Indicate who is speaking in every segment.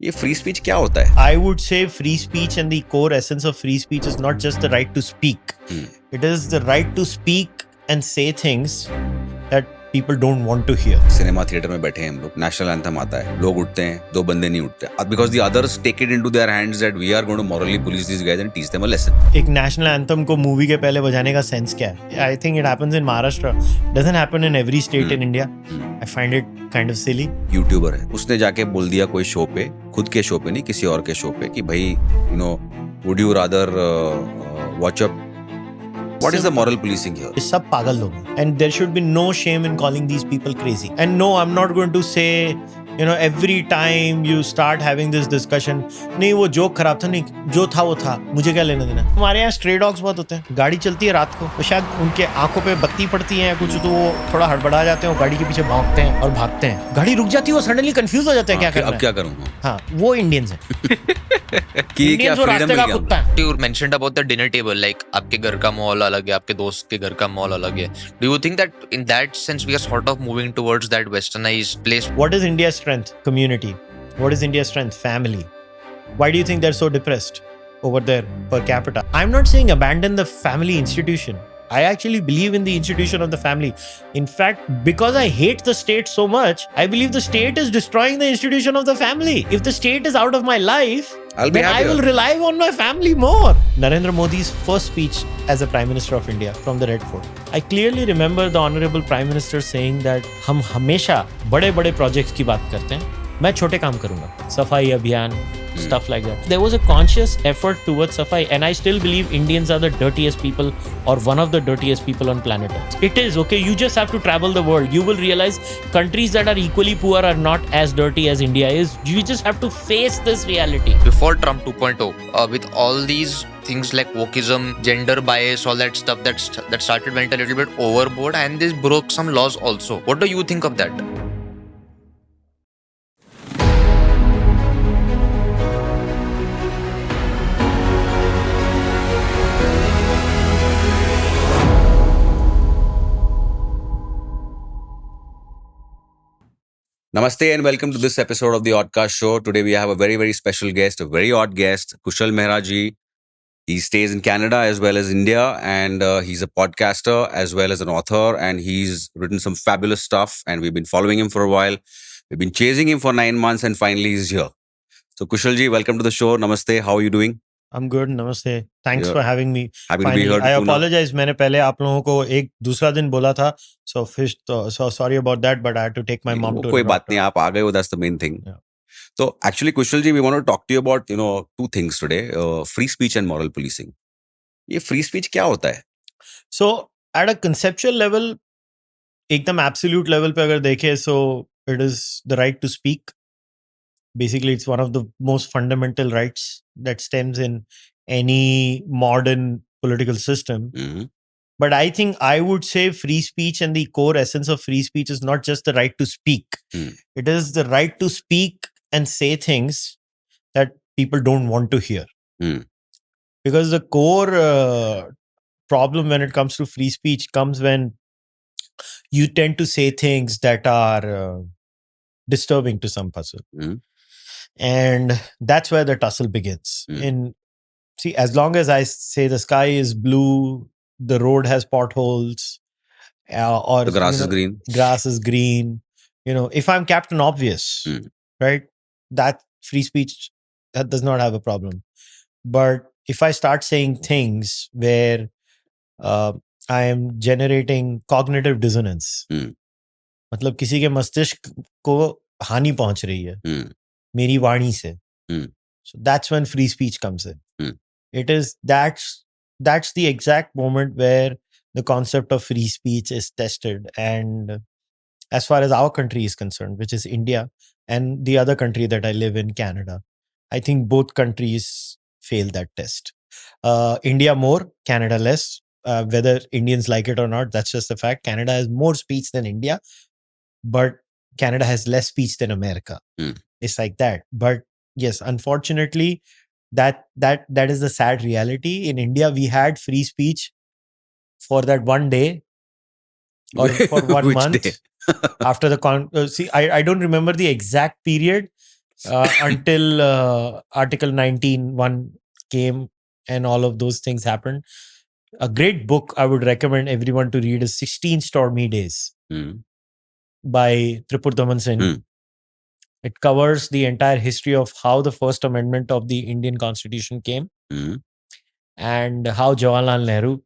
Speaker 1: ये free speech क्या होता है?
Speaker 2: I would say free speech and the core essence of free speech is not just the right to speak. It is the right to speak and say things that people don't want to hear.
Speaker 1: Cinema theatre में बैठे हैं हम लोग, national anthem आता है, लोग उठते हैं, दो बंदे नहीं उठते because the others take it into their hands that we are going to morally police this guys and teach them a lesson.
Speaker 2: एक नेशनल एंथम को मूवी के पहले बजाने का सेंस क्या है? I think it happens in Maharashtra, doesn't happen in every state in India. I find it kind of silly.
Speaker 1: YouTuber है, उसने जाके बोल दिया कोई शो पे, खुद के शो पे नहीं, किसी और के शो पे, कि भाई you know would you rather watch up. What is the moral policing here?
Speaker 2: ये सब पागल लोग हैं. And there should be no shame in calling these people crazy. And no, I'm not going to say, every time you start having this discussion, नहीं वो joke खराब था, नहीं जो था वो था, मुझे क्या लेना देना. हमारे यहाँ स्ट्रे डॉग्स बहुत होते हैं, गाड़ी चलती है रात को, तो शायद उनके आंखों पे बत्ती पड़ती है या कुछ, तो वो थोड़ा हड़बड़ा जाते हैं और गाड़ी के पीछे भागते हैं और भागते हैं. गाड़ी रुक जाती है, वो सडनली कंफ्यूज हो जाते हैं क्या करना है.
Speaker 1: अब क्या करूँगा?
Speaker 2: हाँ, वो इंडियंस हैं.
Speaker 1: कि क्या फ्रीडम मिल गया?
Speaker 3: You mentioned about the dinner table, like आपके घर का माहौल अलग है, आपके दोस्त के घर का माहौल अलग है. Do you think that in that sense we are sort of moving towards that westernized place?
Speaker 2: What is India's strength? Community. What is India's strength? Family. Why do you think they're so depressed over there per capita? I'm not saying abandon the family institution. I actually believe in the institution of the family. In fact, because I hate the state so much, I believe the state is destroying the institution of the family. If the state is out of my life, then I will rely on my family more. Narendra Modi's first speech as a Prime Minister of India from the Red Fort. I clearly remember the Honorable Prime Minister saying that हम हमेशा बड़े-बड़े projects की बात करते हैं, मैं छोटे काम करूंगा. सफाई अभियान, stuff like that. There was a conscious effort towards safai, and I still believe Indians are the dirtiest people, or one of the dirtiest people on planet Earth. It is okay. You just have to travel the world. You will realize countries that are equally poor are not as dirty as India is. You just have to face this reality.
Speaker 3: Before Trump 2.0, with all these things like wokeism, gender bias, all that stuff that started went a little bit overboard, and this broke some laws also. What do you think of that?
Speaker 1: Namaste and welcome to this episode of the Oddcast Show. Today we have a very, very special guest, a very odd guest, Kushal Mehra ji. He stays in Canada as well as India, and he's a podcaster as well as an author, and he's written some fabulous stuff, and we've been following him for a while. We've been chasing him for 9 months, and finally he's here. So Kushal ji, welcome to the show. Namaste. How are you doing?
Speaker 2: I'm good. Namaste. Thanks for having me.
Speaker 1: Happy to be here.
Speaker 2: I apologize. मैंने पहले आप लोगों को एक दूसरा दिन बोला था. So sorry about that, but I had to take my mom to.
Speaker 1: कोई बात नहीं, आप आ गए हो. That's the main thing.
Speaker 2: Yeah.
Speaker 1: So actually, Kushal ji, we want to talk to you about two things today: free speech and moral policing. ये free speech क्या होता है?
Speaker 2: So at a conceptual level, एकदम absolute level पे अगर देखें, so it is the right to speak. Basically, it's one of the most fundamental rights that stems in any modern political system.
Speaker 1: Mm-hmm.
Speaker 2: But I think I would say free speech and the core essence of free speech is not just the right to speak. It is the right to speak and say things that people don't want to hear. Because the core problem when it comes to free speech comes when you tend to say things that are disturbing to some person. And that's where the tussle begins. See, as long as I say the sky is blue, the road has potholes, or
Speaker 1: the grass is green.
Speaker 2: Grass is green. If I'm Captain Obvious, right? That free speech, that does not have a problem. But if I start saying things where I am generating cognitive dissonance, मतलब किसी के मस्तिष्क को हानि पहुंच रही है मेरी वाणी से, so that's when free speech comes in. It is that's the exact moment where the concept of free speech is tested. And as far as our country is concerned, which is India, and the other country that I live in, Canada, I think both countries fail that test. India more, Canada less. Whether Indians like it or not, that's just a fact. Canada has more speech than India, but Canada has less speech than America. It's like that. But yes, unfortunately, that is the sad reality. In India, we had free speech for that one day or for 1 month. After the see, I don't remember the exact period, until Article 19(1) came and all of those things happened. A great book I would recommend everyone to read is 16 Stormy Days by Tripurdaman Sen. It covers the entire history of how the First Amendment of the Indian Constitution came and how Jawaharlal Nehru,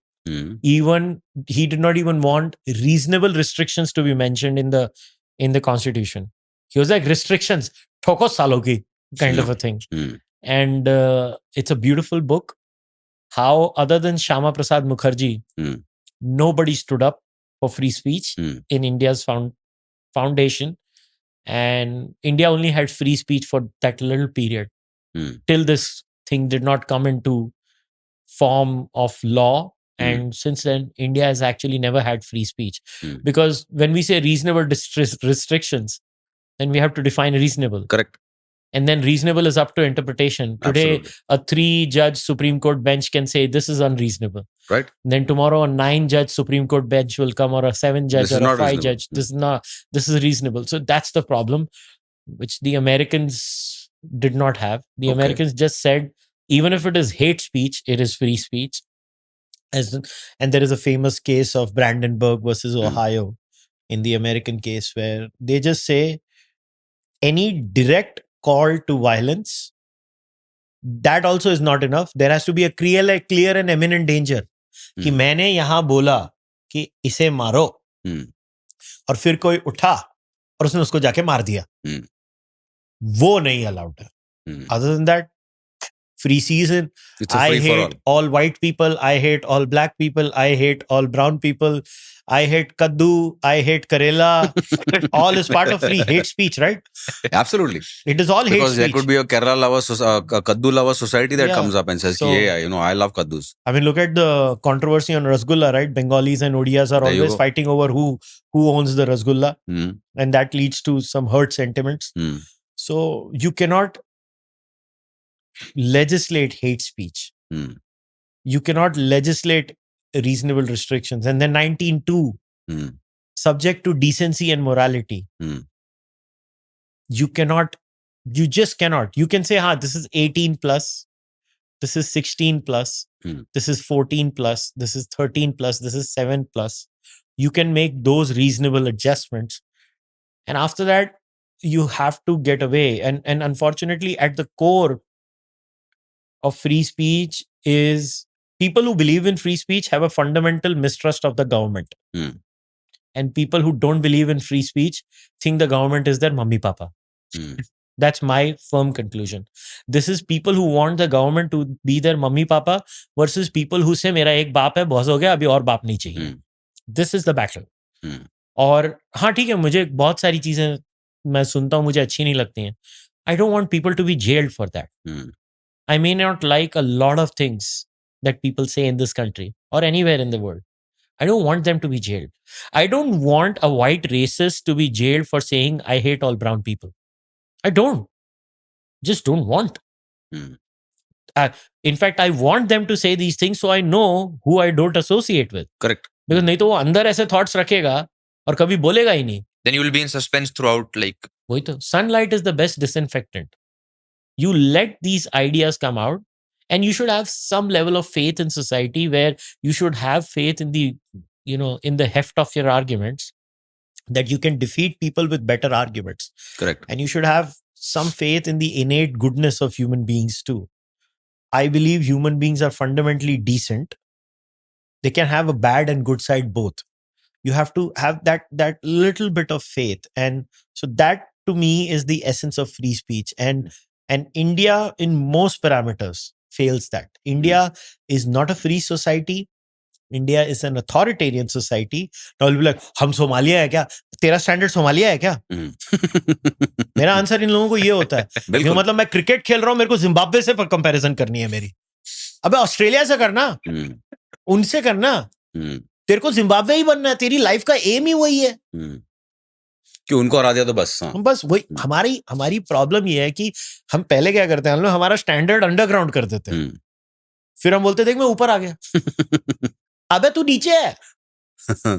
Speaker 2: even he did not even want reasonable restrictions to be mentioned in the Constitution. He was like, restrictions, thoko salo ki, kind of a thing. And it's a beautiful book. How, other than Shama Prasad Mukherjee, nobody stood up for free speech in India's foundation. And India only had free speech for that little period till this thing did not come into form of law. And since then, India has actually never had free speech. Because when we say reasonable restrictions, then we have to define reasonable.
Speaker 1: Correct.
Speaker 2: And then reasonable is up to interpretation. Today, a 3-judge Supreme Court bench can say this is unreasonable.
Speaker 1: Right.
Speaker 2: And then tomorrow, a 9-judge Supreme Court bench will come, or a 7-judge or a 5-judge. This is reasonable. So that's the problem, which the Americans did not have. The Americans just said, even if it is hate speech, it is free speech. And there is a famous case of Brandenburg versus Ohio in the American case where they just say any direct call to violence, that also is not enough. There has to be a clear and imminent danger. कि मैंने यहाँ बोला कि इसे मारो और फिर कोई उठा और उसने उसको जाके मार दिया, वो नहीं अलाउड है. Other than that, free season. I hate all white people. I hate all black people. I hate all brown people. I hate kaddu. I hate Karela. All is part of free hate speech, right?
Speaker 1: Absolutely.
Speaker 2: It is all hate
Speaker 1: because
Speaker 2: speech.
Speaker 1: There could be a Kerala lover, kaddu lover society that comes up and says,
Speaker 2: So,
Speaker 1: I love kaddus.
Speaker 2: I mean, look at the controversy on Rasgulla, right? Bengalis and Odias are always fighting over who owns the Rasgulla. And that leads to some hurt sentiments. So you cannot legislate hate speech. You cannot legislate reasonable restrictions. And then 19(2), subject to decency and morality. You just cannot. You can say, this is 18 plus, this is 16 plus, this is 14 plus, this is 13 plus, this is 7 plus. You can make those reasonable adjustments. And after that, you have to get away. And unfortunately, at the core of free speech is people who believe in free speech have a fundamental mistrust of the government. And people who don't believe in free speech think the government is their mummy papa. That's my firm conclusion. This is people who want the government to be their mummy papa versus people who say मेरा एक बाप है, बहुत हो गया, अभी और बाप नहीं चाहिए. This is the battle. और हाँ ठीक है, मुझे बहुत सारी चीजें मैं सुनता हूँ, मुझे अच्छी नहीं लगती हैं. I don't want people to be jailed for that. I may not like a lot of things that people say in this country or anywhere in the world. I don't want them to be jailed. I don't want a white racist to be jailed for saying, I hate all brown people. I don't. Just don't want. In fact, I want them to say these things so I know who I don't associate with.
Speaker 1: Correct.
Speaker 2: Because नहीं तो वो अंदर ऐसे thoughts रखेगा और कभी बोलेगा ही नहीं.
Speaker 3: Then you will be in suspense throughout, like.
Speaker 2: वही तो. Sunlight is the best disinfectant. You let these ideas come out, and you should have some level of faith in society where you should have faith in the, in the heft of your arguments, that you can defeat people with better arguments.
Speaker 1: Correct.
Speaker 2: And you should have some faith in the innate goodness of human beings too. I believe human beings are fundamentally decent. They can have a bad and good side both. You have to have that little bit of faith. And so that to me is the essence of free speech. And India in most parameters fails that. India is not a free society. India is an authoritarian society. Now you'll be like, हम Somalia है क्या? तेरा standard Somalia है क्या? मेरा answer in लोगों को ये होता है. मतलब मैं क्रिकेट खेल रहा हूं, मेरे को जिम्बाब्वे से कंपैरिजन करनी है मेरी. अबे ऑस्ट्रेलिया से करना, उनसे करना. तेरे को जिम्बाब्वे ही बनना है. तेरी लाइफ का एम ही वही है
Speaker 1: कि उनको हरा दिया तो बस.
Speaker 2: बस वही हमारी प्रॉब्लम ये है कि हम पहले क्या करते हैं, हम लोग हमारा स्टैंडर्ड अंडरग्राउंड कर देते हैं. फिर हम बोलते थे कि मैं ऊपर आ गया. अबे तू नीचे है.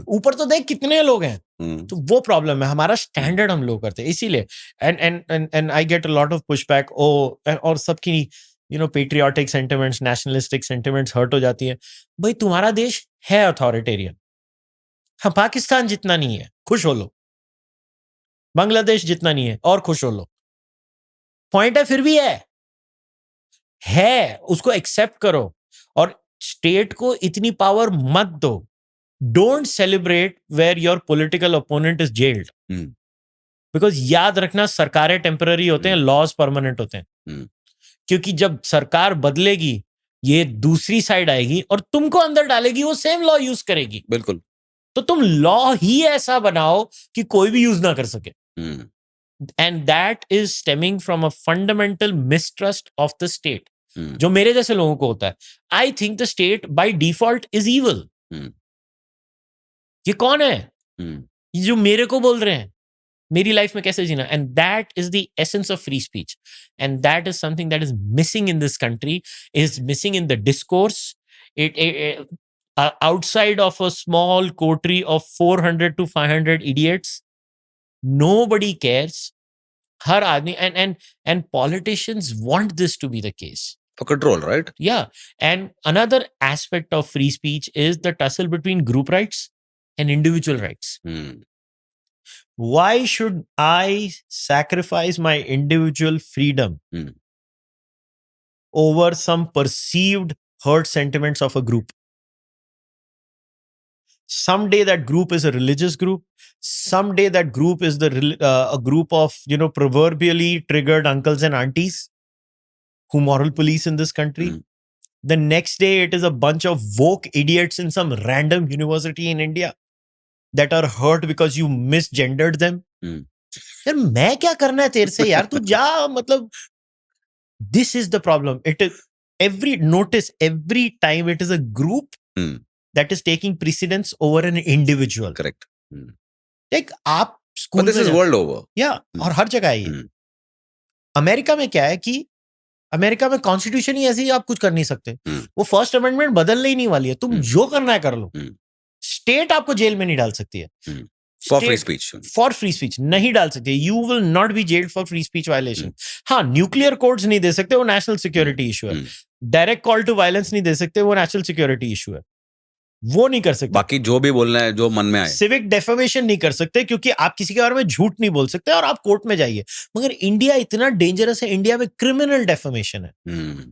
Speaker 2: ऊपर तो देख कितने लोग हैं.
Speaker 1: हम्म,
Speaker 2: तो वो प्रॉब्लम है, हमारा स्टैंडर्ड हम लो करते हैं इसीलिए. And I get a lot of pushback. और सबकी patriotic sentiments, nationalistic sentiments hurt हो जाती है. भाई तुम्हारा देश है अथॉरिटेरियन. हाँ, पाकिस्तान जितना नहीं है, खुश हो लो. बांग्लादेश जितना नहीं है, और खुश हो लो. पॉइंट है, फिर भी है उसको एक्सेप्ट करो. और स्टेट को इतनी पावर मत दो. Don't celebrate where your political opponent is jailed.
Speaker 1: Hmm,
Speaker 2: because याद रखना, सरकारें टेम्पररी होते हैं, लॉज परमानेंट होते हैं.
Speaker 1: हम्म,
Speaker 2: क्योंकि जब सरकार बदलेगी, ये दूसरी साइड आएगी और तुमको अंदर डालेगी, वो सेम लॉ यूज करेगी.
Speaker 1: बिल्कुल.
Speaker 2: तो तुम लॉ ही ऐसा बनाओ कि कोई भी यूज ना कर सके.
Speaker 1: Hmm,
Speaker 2: and that is stemming from a fundamental mistrust of the state,
Speaker 1: hmm,
Speaker 2: जो मेरे जैसे लोगों को होता है. I think the state by default is evil.
Speaker 1: Hmm,
Speaker 2: ये कौन है
Speaker 1: हम्म,
Speaker 2: ये जो मेरे को बोल रहे हैं मेरी लाइफ में कैसे जीना? And that is the essence of free speech. And that is something that is missing in this country, is missing in the discourse. it outside of a small coterie of 400 to 500 idiots, nobody cares. हर आदमी, and politicians want this to be the case.
Speaker 1: for control, right?
Speaker 2: Yeah. And another aspect of free speech is the tussle between group rights and individual rights.
Speaker 1: Hmm.
Speaker 2: Why should I sacrifice my individual freedom
Speaker 1: Hmm.
Speaker 2: over some perceived hurt sentiments of a group? Someday that group is a religious group. Someday that group is a group of proverbially triggered uncles and aunties who moral police in this country.
Speaker 1: Hmm.
Speaker 2: The next day it is a bunch of woke idiots in some random university in India that are hurt because you misgendered them.
Speaker 1: Hmm.
Speaker 2: यार मैं क्या करना है तेरे से यार, तू जा. मतलब this is the problem. It is every time it is a group
Speaker 1: Hmm.
Speaker 2: that is taking precedence over an individual.
Speaker 1: Correct. Hmm.
Speaker 2: Like आप
Speaker 1: But
Speaker 2: स्कूल
Speaker 1: this
Speaker 2: में
Speaker 1: is world over.
Speaker 2: और हर जगह है ये.
Speaker 1: Hmm.
Speaker 2: अमेरिका में क्या है कि अमेरिका में कॉन्स्टिट्यूशन ही ऐसी है, आप कुछ कर नहीं सकते.
Speaker 1: Hmm.
Speaker 2: वो फर्स्ट अमेंडमेंट बदलने ही नहीं वाली है. तुम जो करना है कर लो.
Speaker 1: Hmm.
Speaker 2: स्टेट आपको जेल में नहीं डाल सकती है.
Speaker 1: Hmm. For free speech.
Speaker 2: For free speech नहीं डाल सकते. You will not be gelled for free speech violation. हाँ, न्यूक्लियर कोड्स नहीं दे सकते, वो नेशनल सिक्योरिटी इशू है. डायरेक्ट कॉल टू वायलेंस नहीं दे सकते, वो नेशनल सिक्योरिटी इशू है. वो नहीं कर सकते.
Speaker 1: बाकी जो भी बोलना है, जो मन में आए.
Speaker 2: सिविक डेफेमेशन नहीं कर सकते, क्योंकि आप किसी के बारे में झूठ नहीं बोल सकते और आप कोर्ट में जाइए. मगर इंडिया इतना डेंजरस है, इंडिया में क्रिमिनल डेफेमेशन है.
Speaker 1: Hmm.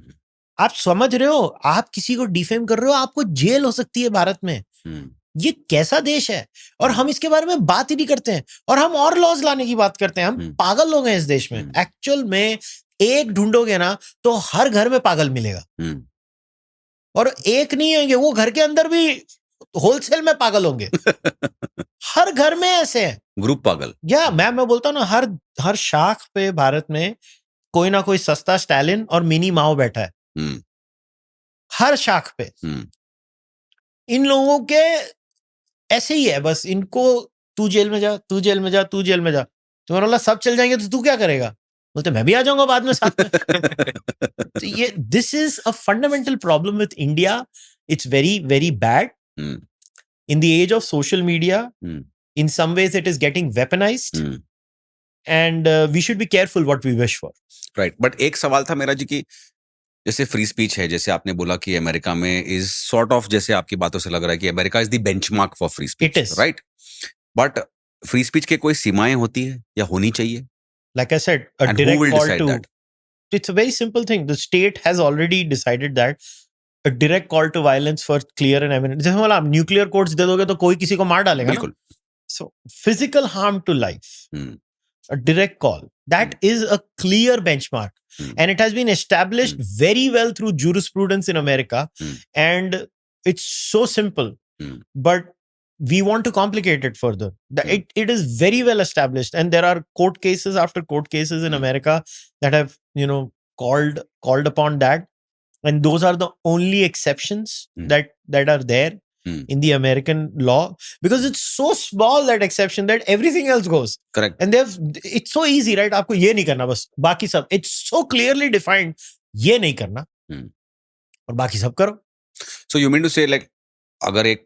Speaker 2: आप समझ रहे हो, आप किसी को डिफेम कर रहे हो, आपको जेल हो सकती है भारत में.
Speaker 1: Hmm.
Speaker 2: ये कैसा देश है? और हम इसके बारे में बात ही नहीं करते हैं, और हम और लॉज लाने की बात करते हैं. हम पागल लोग हैं इस देश में. एक्चुअल में एक ढूंढोगे ना तो हर घर में पागल मिलेगा.
Speaker 1: Hmm.
Speaker 2: और एक नहीं होंगे, वो घर के अंदर भी होलसेल में पागल होंगे. हर घर में ऐसे है.
Speaker 1: ग्रुप पागल.
Speaker 2: या मैं बोलता हूँ ना, हर शाख पे भारत में कोई ना कोई सस्ता स्टालिन और मिनी माओ बैठा है.
Speaker 1: Hmm.
Speaker 2: हर शाख पे.
Speaker 1: Hmm.
Speaker 2: इन लोगों के ऐसे ही है. बस इनको तू जेल में जा, तू जेल में जा, तू जेल में जा. तुम्हारा वाला सब चल जाएंगे तो तू क्या करेगा? बोलते मैं भी आ जाऊंगा बाद में साथ में. तो ये this is a fundamental problem with India. It's very very bad.
Speaker 1: Hmm.
Speaker 2: In the age of social media,
Speaker 1: Hmm.
Speaker 2: in some ways it is getting weaponized.
Speaker 1: Hmm.
Speaker 2: And we should be careful what we wish for.
Speaker 1: Right. But एक सवाल था मेरा जी कि जैसे free speech है, जैसे आपने बोला कि अमेरिका में इज सॉर्ट ऑफ, जैसे आपकी बातों से लग रहा है कि America is the benchmark for free speech.
Speaker 2: It is.
Speaker 1: Right. But free speech के कोई सीमाएं होती है या होनी चाहिए?
Speaker 2: Like I said, a
Speaker 1: And who
Speaker 2: direct
Speaker 1: will
Speaker 2: call
Speaker 1: decide
Speaker 2: to
Speaker 1: that?
Speaker 2: It's a very simple thing. The state has already decided that a direct call to violence for clear and evident. जैसे बोला, आप nuclear codes दे दोगे तो कोई किसी को मार डालेगा ना.
Speaker 1: बिल्कुल.
Speaker 2: So physical harm to life,
Speaker 1: Hmm.
Speaker 2: a direct call, that is a clear benchmark.
Speaker 1: Hmm.
Speaker 2: And it has been established very well through jurisprudence in America.
Speaker 1: Hmm.
Speaker 2: And it's so simple.
Speaker 1: Hmm.
Speaker 2: But we want to complicate it further. It is very well established. And there are court cases after court cases in America that have, called upon that. And those are the only exceptions that are there in the American law, because it's so small, that exception, that everything else goes.
Speaker 1: Correct.
Speaker 2: And it's so easy, right? आपको ये नहीं करना, बस बाकी सब it's so clearly defined. ये नहीं करना और बाकी सब करो.
Speaker 1: So you mean to say, like, अगर एक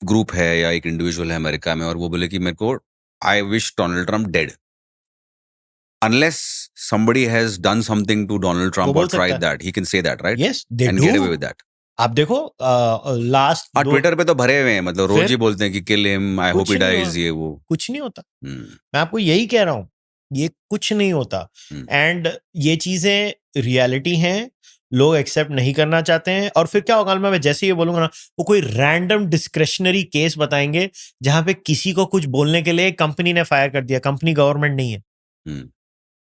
Speaker 1: ग्रुप है या एक इंडिविजुअल है अमेरिका में और वो बोले कि मेरे को I wish Donald Trump dead, unless somebody has done something to Donald Trump
Speaker 2: वो
Speaker 1: or
Speaker 2: बोल सकता
Speaker 1: tried
Speaker 2: है.
Speaker 1: that, he can say that, right?
Speaker 2: Yes, they
Speaker 1: And
Speaker 2: do.
Speaker 1: get away with that.
Speaker 2: आप देखो लास्ट
Speaker 1: हाँ, ट्विटर पे तो भरे हुए हैं, मतलब रोज
Speaker 2: फिर?
Speaker 1: ही बोलते हैं कि किल हिम, आई होप
Speaker 2: कुछ
Speaker 1: ही
Speaker 2: नहीं
Speaker 1: डाइज,
Speaker 2: हुआ.
Speaker 1: ये वो.
Speaker 2: कुछ नहीं होता.
Speaker 1: हम्म,
Speaker 2: मैं आपको यही कह रहा हूँ, ये कुछ नहीं होता. एंड ये चीजें रियलिटी हैं, लोग एक्सेप्ट नहीं करना चाहते हैं. और फिर क्या होगा, मैं जैसे ये बोलूंगा ना, वो कोई रैंडम डिस्क्रेशनरी केस बताएंगे जहां पे किसी को कुछ बोलने के लिए कंपनी ने फायर कर दिया. कंपनी गवर्नमेंट नहीं है.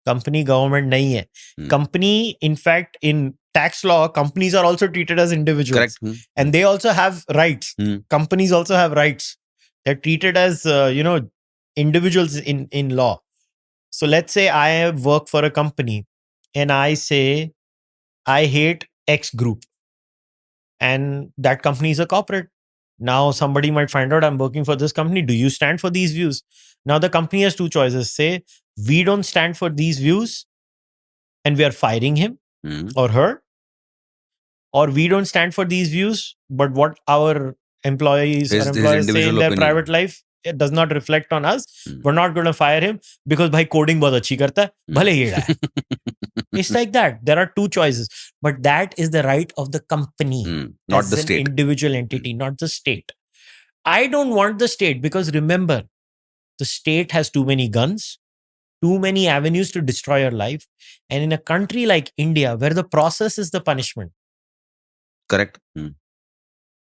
Speaker 2: कंपनी गवर्नमेंट नहीं है. Company, in fact in tax law, companies are also treated as individuals.
Speaker 1: Correct.
Speaker 2: And they also have rights. Companies also have rights. They're treated as individuals in law. So let's say I work for a company and I say I hate X group, and that company is a corporate. Now somebody might find out I'm working for this company. Do you stand for these views? Now the company has two choices. Say we don't stand for these views and we are firing him or her, or we don't stand for these views, but what our employees
Speaker 1: His
Speaker 2: say in their
Speaker 1: opinion.
Speaker 2: private life, it does not reflect on us. We're not going to fire him because bhai coding bahut achhi karta hai, bhale hi hai. It's like that. There are two choices, but that is the right of the company,
Speaker 1: not
Speaker 2: as
Speaker 1: the
Speaker 2: an
Speaker 1: state.
Speaker 2: individual entity, not the state. I don't want the state, because remember, the state has too many guns, too many avenues to destroy your life. And in a country like India, where the process is the punishment,
Speaker 1: Correct.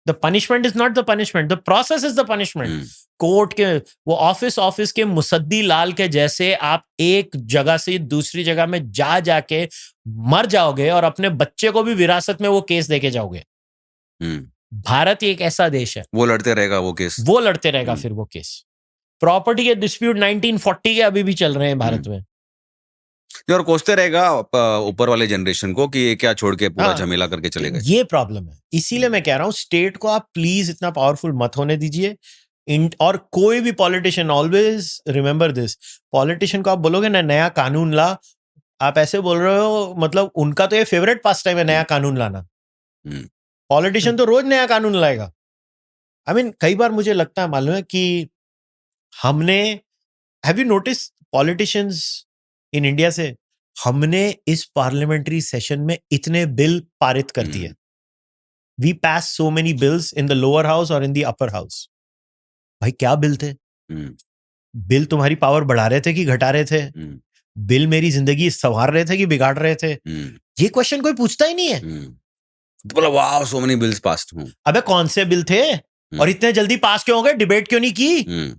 Speaker 2: the punishment is not the punishment, the process is the punishment. Court के वो office के मुसद्दी लाल के जैसे आप एक जगह से दूसरी जगह में जाके मर जाओगे और अपने बच्चे को भी विरासत में वो केस देके जाओगे. भारत एक ऐसा देश है,
Speaker 1: वो लड़ते रहेगा वो केस,
Speaker 2: वो लड़ते रहेगा फिर वो केस. प्रॉपर्टी के डिस्प्यूट 1940 के अभी भी चल रहे हैं भारत में.
Speaker 1: और कोसते रहेगा ऊपर वाले जनरेशन को कि ये क्या छोड़ के पूरा झमेला करके चले गए.
Speaker 2: ये प्रॉब्लम है. इसीलिए मैं कह रहा हूं, स्टेट को आप प्लीज इतना पावरफुल मत होने दीजिए. और कोई भी politician, always remember this, politician को आप बोलोगे ना नया कानून ला, आप ऐसे बोल रहे हो, मतलब उनका तो ये फेवरेट पास टाइम है नया कानून लाना. पॉलिटिशियन तो रोज नया कानून लाएगा. आई मीन कई बार मुझे लगता है, मालूम है कि हमने, have you notice politicians in India से, हमने इस पार्लियामेंट्री सेशन में इतने बिल पारित कर दिए. We pass so many bills in the lower house और इन द अपर हाउस. भाई क्या बिल थे? बिल तुम्हारी पावर बढ़ा रहे थे कि घटा रहे थे? बिल मेरी जिंदगी संवार रहे थे कि बिगाड़ रहे थे? ये क्वेश्चन कोई पूछता ही नहीं है.
Speaker 1: तो बोला वाह सो मेनी बिल्स पास्ड.
Speaker 2: अबे कौन से बिल थे और इतने जल्दी पास क्यों हो गए? डिबेट क्यों नहीं की?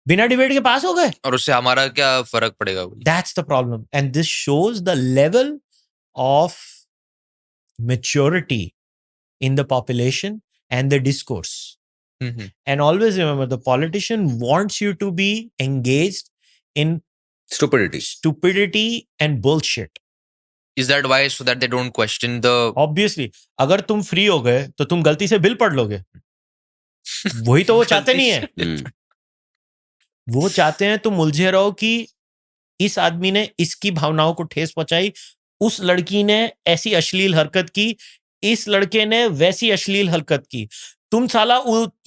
Speaker 2: बिना डिबेट के पास हो गए.
Speaker 3: और उससे हमारा क्या फर्क पड़ेगा?
Speaker 2: That's the problem. And this shows the level of maturity in the population and the discourse. And always remember, the politician wants you to be engaged in stupidity and bullshit.
Speaker 3: Is that why? So that they don't question the...
Speaker 2: Obviously. अगर तुम free हो गए तो तुम गलती से bill पढ़ लोगे. वही तो वो चाहते नहीं है. वो चाहते हैं तुम उलझे रहो कि इस आदमी ने इसकी भावनाओं को ठेस पहुंचाई, उस लड़की ने ऐसी अश्लील हरकत की, इस लड़के ने वैसी अश्लील हरकत की. तुम साला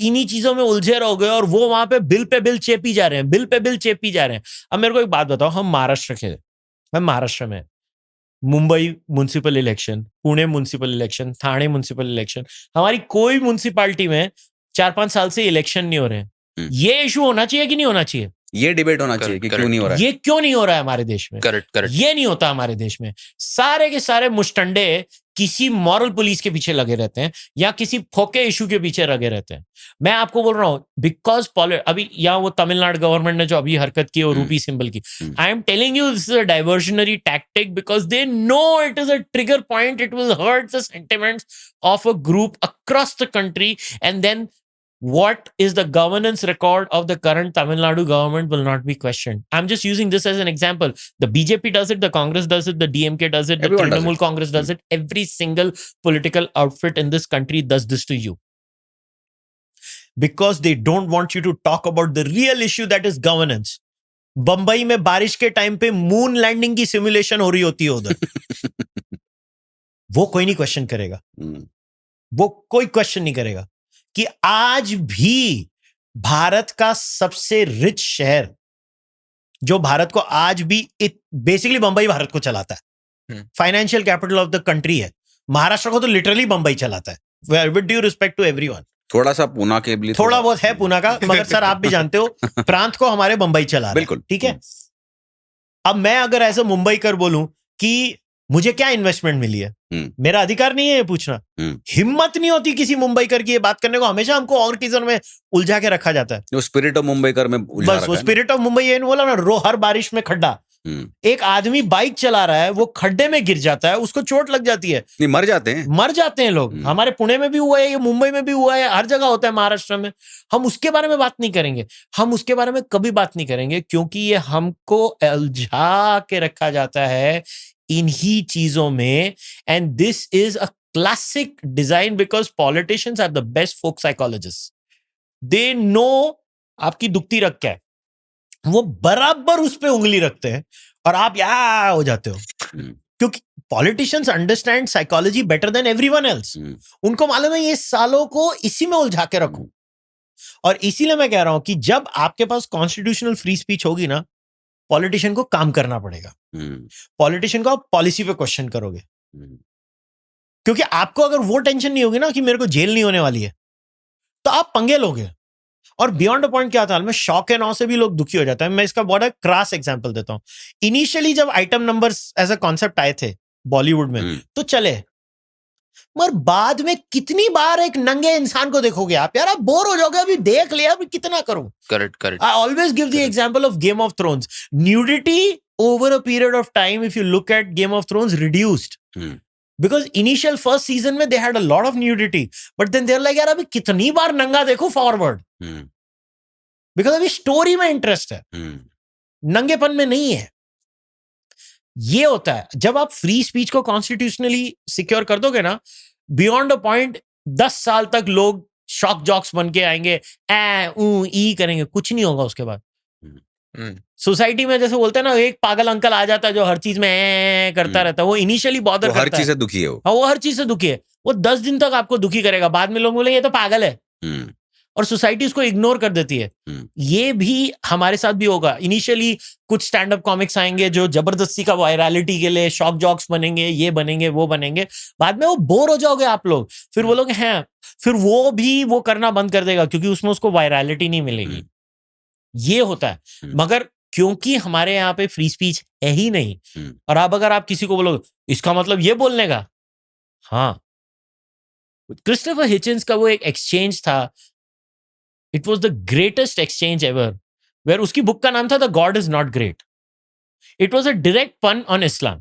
Speaker 2: इन्हीं चीजों में उलझे रहोगे और वो वहां पे बिल चेपी जा रहे हैं, बिल पे बिल चेपी जा रहे हैं. अब मेरे को एक बात बताओ, हम महाराष्ट्र में Mumbai municipal election, Pune municipal election, Thane municipal election, हमारी कोई म्युनिसिपैलिटी में 4-5 साल से इलेक्शन नहीं हो रहे हैं. ये इशू होना चाहिए कि नहीं होना चाहिए?
Speaker 1: ये डिबेट होना चाहिए कि क्यों नहीं हो रहा है.
Speaker 2: ये क्यों नहीं हो रहा है हमारे देश में?
Speaker 3: करेक्ट.
Speaker 2: ये नहीं होता हमारे देश में. सारे के सारे मुस्टंडे किसी मॉरल पुलिस के पीछे लगे रहते हैं या किसी फोके इशू के पीछे लगे रहते हैं. मैं आपको बोल रहा हूं, बिकॉज अभी यहाँ वो तमिलनाडु गवर्नमेंट ने जो अभी हरकत की, वो रूपी सिंबल की, I am telling you this is a diversionary tactic, because they know it is a trigger point. It will hurt the sentiments of a group across the country, and then what is the governance record of the current Tamil Nadu government will not be questioned. I'm just using this as an example. The BJP does it, the Congress does it, the DMK does it, the Trinamool Congress does it. Every single political outfit in this country does this to you. Because they don't want you to talk about the real issue, that is governance. Bombay में बारिश के time पे moon landing की simulation हो रही होती है उधर. वो कोई नहीं क्वेश्चन करेगा. वो कोई क्वेश्चन नहीं करेगा कि आज भी भारत का सबसे रिच शहर, जो भारत को आज भी बेसिकली बंबई भारत को चलाता है, financial capital of the country है, महाराष्ट्र को तो लिटरली बंबई चलाता है, with due respect to everyone.
Speaker 1: थोड़ा सा पुणे के भी
Speaker 2: थोड़ा बहुत है पुणे का, मगर सर आप भी जानते हो प्रांत को हमारे बंबई चला रहा है,
Speaker 1: बिल्कुल
Speaker 2: ठीक है। अब मैं अगर ऐसे मुंबई कर बोलूं कि मुझे क्या इन्वेस्टमेंट मिली है, मेरा अधिकार नहीं है ये पूछना, हिम्मत नहीं होती किसी मुंबई कर की ये बात करने को, हमेशा हमको और किसी में उलझा के रखा जाता है।
Speaker 1: जो स्पिरिट ऑफ मुंबई कर में उलझा
Speaker 2: बस वो स्पिरिट ऑफ मुंबई, ये बोला ना, हर बारिश में खड्डा। एक आदमी बाइक चला रहा है, वो खड्डे में गिर जाता है, उसको चोट लग जाती है,
Speaker 1: नहीं मर जाते हैं
Speaker 2: लोग। हमारे पुणे में भी हुआ है, ये मुंबई में भी हुआ है, हर जगह होता है, महाराष्ट्र में। हम उसके बारे में बात नहीं करेंगे, हम उसके बारे में कभी बात नहीं करेंगे, क्योंकि ये हमको उलझा के रखा जाता है इन्हीं चीजों में। And this is a classic design, because politicians are the best folk psychologists. They know आपकी दुखती रख क्या है, वो बराबर उस पे उंगली रखते हैं और आप यहाँ हो जाते हो, क्योंकि politicians understand psychology better than everyone else. उनको मालूम है ये सालों को इसी में उलझा के रखूं। और इसीलिए मैं कह रहा हूं कि जब आपके पास कॉन्स्टिट्यूशनल फ्री स्पीच होगी ना, पॉलिटिशियन को काम करना पड़ेगा। पॉलिटिशियन को आप पॉलिसी पे क्वेश्चन करोगे, क्योंकि आपको अगर वो टेंशन नहीं होगी ना कि मेरे को जेल नहीं होने वाली है, तो आप पंगे लोगे। और बियॉन्ड अ पॉइंट क्या था, मैं शौक एंड ऑ से भी लोग दुखी हो जाते हैं। मैं इसका बहुत क्रास एग्जांपल देता हूं। इनिशियली जब item numbers as a concept आए थे बॉलीवुड में, तो चले, मगर बाद में कितनी बार एक नंगे इंसान को देखोगे आप, यार आप बोर हो जाओगे, अभी देख लिया, अभी कितना करूं।
Speaker 3: Correct.
Speaker 2: I always give the example of game of thrones. Nudity over a period of time, if you look eight game of thrones, reduced. Because initial first season में they had a lot of nudity, but then they're like, यार अभी कितनी बार नंगा देखो forward, because अभी story में interest है, नंगेपन में नहीं है। ये होता है जब आप फ्री स्पीच को कॉन्स्टिट्यूशनली सिक्योर कर दोगे ना, बियॉन्ड अ पॉइंट 10 साल तक लोग शॉक जॉक्स बन के आएंगे, ई करेंगे, कुछ नहीं होगा उसके बाद। सोसाइटी में जैसे बोलते हैं ना, एक पागल अंकल आ जाता है जो हर चीज में करता रहता है, वो इनिशियली बॉदर करता है,
Speaker 1: हर चीज से दुखी है
Speaker 2: वो हर चीज से दुखी है, वो 10 दिन तक आपको दुखी करेगा, बाद में लोग बोलेंगे ये तो पागल है, और सोसाइटी उसको इग्नोर कर देती है। ये भी हमारे साथ भी होगा। इनिशियली कुछ स्टैंड अप कॉमिक्स आएंगे जो जबरदस्ती का वायरलिटी के लिए शॉक जॉक्स बनेंगे, ये बनेंगे, वो बनेंगे, बाद में वो बोर हो जाओगे आप लोग, फिर वो लोग हैं, फिर वो भी वो करना बंद कर देगा, क्योंकि उसमें उसको वायरलिटी नहीं मिलेगी। ये होता है। मगर क्योंकि हमारे यहाँ पे फ्री स्पीच है ही नहीं, और अब अगर आप किसी को बोलोगे इसका मतलब ये बोलने का, हाँ, क्रिस्टोफर हिचन्स का वो एक एक्सचेंज था, it was the greatest exchange ever, where उसकी बुक का नाम था the God is not great. It was a direct pun on Islam,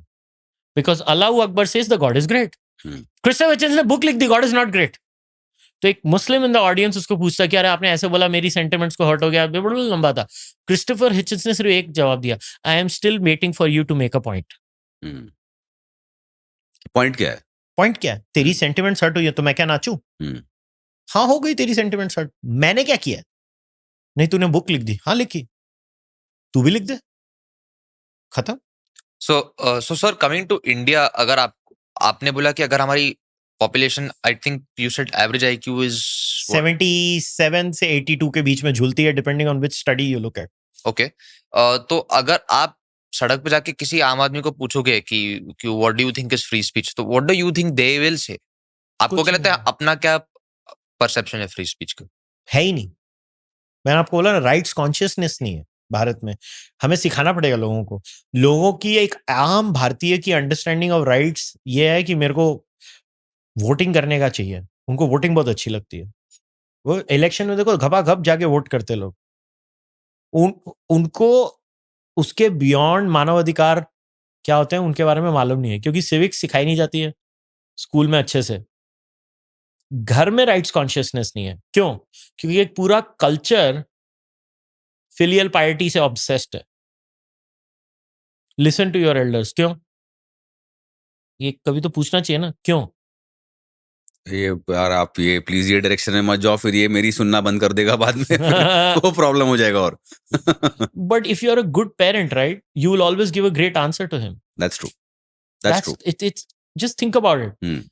Speaker 2: because Allah Akbar says the God is great. Christopher Hitchens ने book लिख दी God is not great. तो एक मुस्लिम in the audience उसको पूछता कि अरे आपने ऐसे बोला, मेरी सेंटिमेंट्स को हर्ट हो गया, बड़ा लंबा था। क्रिस्टोफर हिचन्स ने सिर्फ एक जवाब दिया, I am still waiting for you to make a point.
Speaker 1: Point क्या है?
Speaker 2: पॉइंट क्या है? तेरी सेंटिमेंट्स हर्ट हुई है तो मैं क्या नाचूं? हाँ, हो गई तेरी सेंटिमेंट्स हर्ट, मैंने क्या किया? नहीं, तूने बुक लिख दी, हाँ लिखी, तू भी लिख दे, खत्म।
Speaker 3: So sir, coming to India, अगर आपने बोला कि अगर हमारी population, I think you said average IQ is
Speaker 2: 77 से 82 के बीच में झूलती है, depending on which study you look at.
Speaker 3: Okay, तो अगर आप सड़क पे जाके किसी आम आदमी को पूछोगे कि what do you think is free speech, तो what do you think they will say? आपको क्या लगता है, अपना क्या परसेप्शन है फ्री स्पीच का?
Speaker 2: है ही नहीं। मैंने आपको बोला ना, राइट्स कॉन्शियसनेस नहीं है भारत में। हमें सिखाना पड़ेगा लोगों को। लोगों की एक आम भारतीय की अंडरस्टैंडिंग ऑफ राइट्स ये है कि मेरे को वोटिंग करने का चाहिए। उनको वोटिंग बहुत अच्छी लगती है, वो इलेक्शन में देखो घपाघप जाके वोट करते लोग। उनको उसके बियॉन्ड मानवाधिकार क्या होते हैं उनके बारे में मालूम नहीं है, क्योंकि सिविक्स सिखाई नहीं जाती है स्कूल में अच्छे से। घर में राइट्स कॉन्शियसनेस नहीं है। क्यों? क्योंकि एक पूरा कल्चर फिलियल पायटी से ऑब्सेस्ड है। Listen to your elders. क्यों? ये कभी तो पूछना चाहिए ना, क्यों?
Speaker 1: ये यार आप ये प्लीज ये डायरेक्शन में मत जाओ, फिर ये मेरी सुनना बंद कर देगा बाद में वो प्रॉब्लम हो जाएगा। और
Speaker 2: but if you are a good parent, right, you will always give a great answer to him.
Speaker 1: That's true, that's true.
Speaker 2: It's just think about it.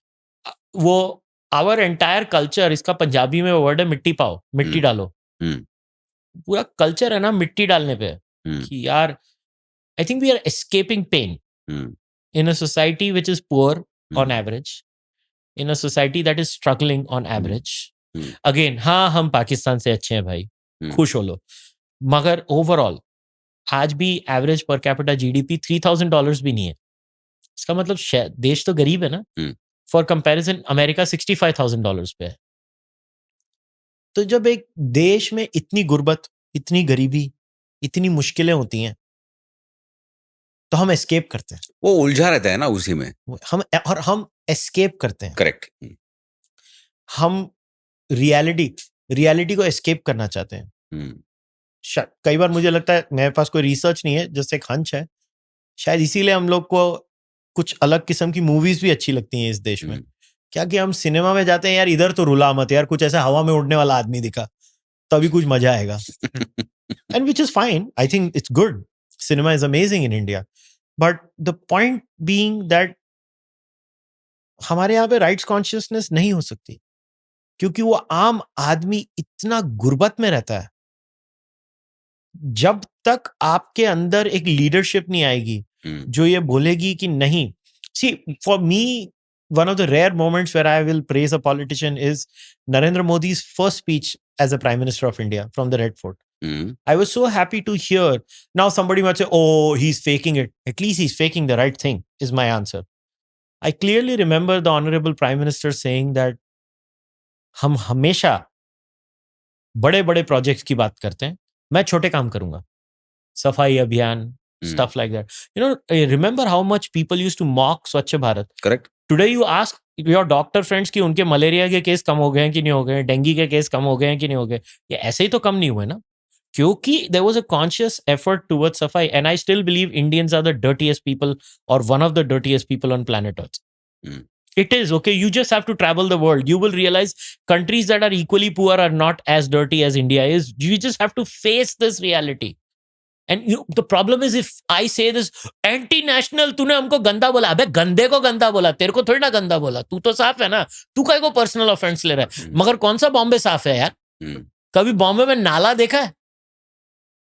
Speaker 2: वो आवर एंटायर कल्चर, इसका पंजाबी में वर्ड है मिट्टी पाओ, मिट्टी डालो। पूरा कल्चर है ना मिट्टी डालने पे, कि यार I think we are escaping pain in a society which is poor on average, in a society that is struggling on average. Again, हाँ हम पाकिस्तान से अच्छे हैं भाई, खुश हो लो, मगर ओवरऑल आज भी एवरेज पर कैपिटा जीडीपी $3,000 भी नहीं है। इसका मतलब देश तो गरीब है ना। फॉर कंपैरिजन अमेरिका $65,000 पे है। तो जब एक देश में इतनी गुर्बत, इतनी गरीबी, इतनी मुश्किलें होती हैं, तो हम एस्केप करते हैं।
Speaker 1: वो उलझा रहता है ना उसी में।
Speaker 2: हम एस्केप करते हैं।
Speaker 1: करेक्ट।
Speaker 2: हम रियलिटी को एस्केप करना चाहते हैं। कई बार मुझे लगता है, मेरे पास कोई रिसर्च नहीं है, जस्ट एक हंच है, शायद इसीलिए हम लोग को कुछ अलग किस्म की मूवीज भी अच्छी लगती हैं इस देश में। क्या कि हम सिनेमा में जाते हैं, यार इधर तो रुला मत, यार कुछ ऐसा हवा में उड़ने वाला आदमी दिखा तभी कुछ मजा आएगा। And which is fine, I think it's good, cinema is amazing in India, but the point being that हमारे यहाँ पे राइट्स कॉन्शियसनेस नहीं हो सकती, क्योंकि वो आम आदमी इतना गुर्बत में रहता है। जब तक आपके अंदर एक लीडरशिप नहीं आएगी जो ये बोलेगी कि नहीं, see for me one of the rare moments where I will praise a politician is Narendra Modi's first speech as a Prime Minister of India from the Red Fort. I was so happy to hear. Now somebody might say, oh, he's faking it. At least he's faking the right thing, is my answer. I clearly remember the Honorable Prime Minister saying that हम हमेशा बड़े-बड़े projects की बात करते हैं, मैं छोटे काम करूंगा, सफाई अभियान, stuff like that. You know, remember how much people used to mock Swachh Bharat?
Speaker 1: Correct.
Speaker 2: Today you ask your doctor friends कि उनके मलेरिया के केस कम हो गए हैं कि नहीं हो गए, डेंगू के केस कम हो गए हैं कि नहीं हो गए, ये ऐसे ही तो कम नहीं हुए ना, क्योंकि there was a conscious effort towards सफाई, and I still believe Indians are the dirtiest people or one of the dirtiest people on planet Earth. It is, okay, you just have to travel the world. You will realize countries that are equally poor are not as dirty as India is. You just have to face this reality. And the problem is, if I say this, anti-national, तूने हमको गंदा बोला, अबे गंदे को गंदा बोला, तेरे को थोड़ी ना गंदा बोला, तू तो साफ है ना, तू काय को पर्सनल ऑफेंस ले रहा है। मगर कौन सा बॉम्बे साफ है यार? कभी बॉम्बे में नाला देखा है?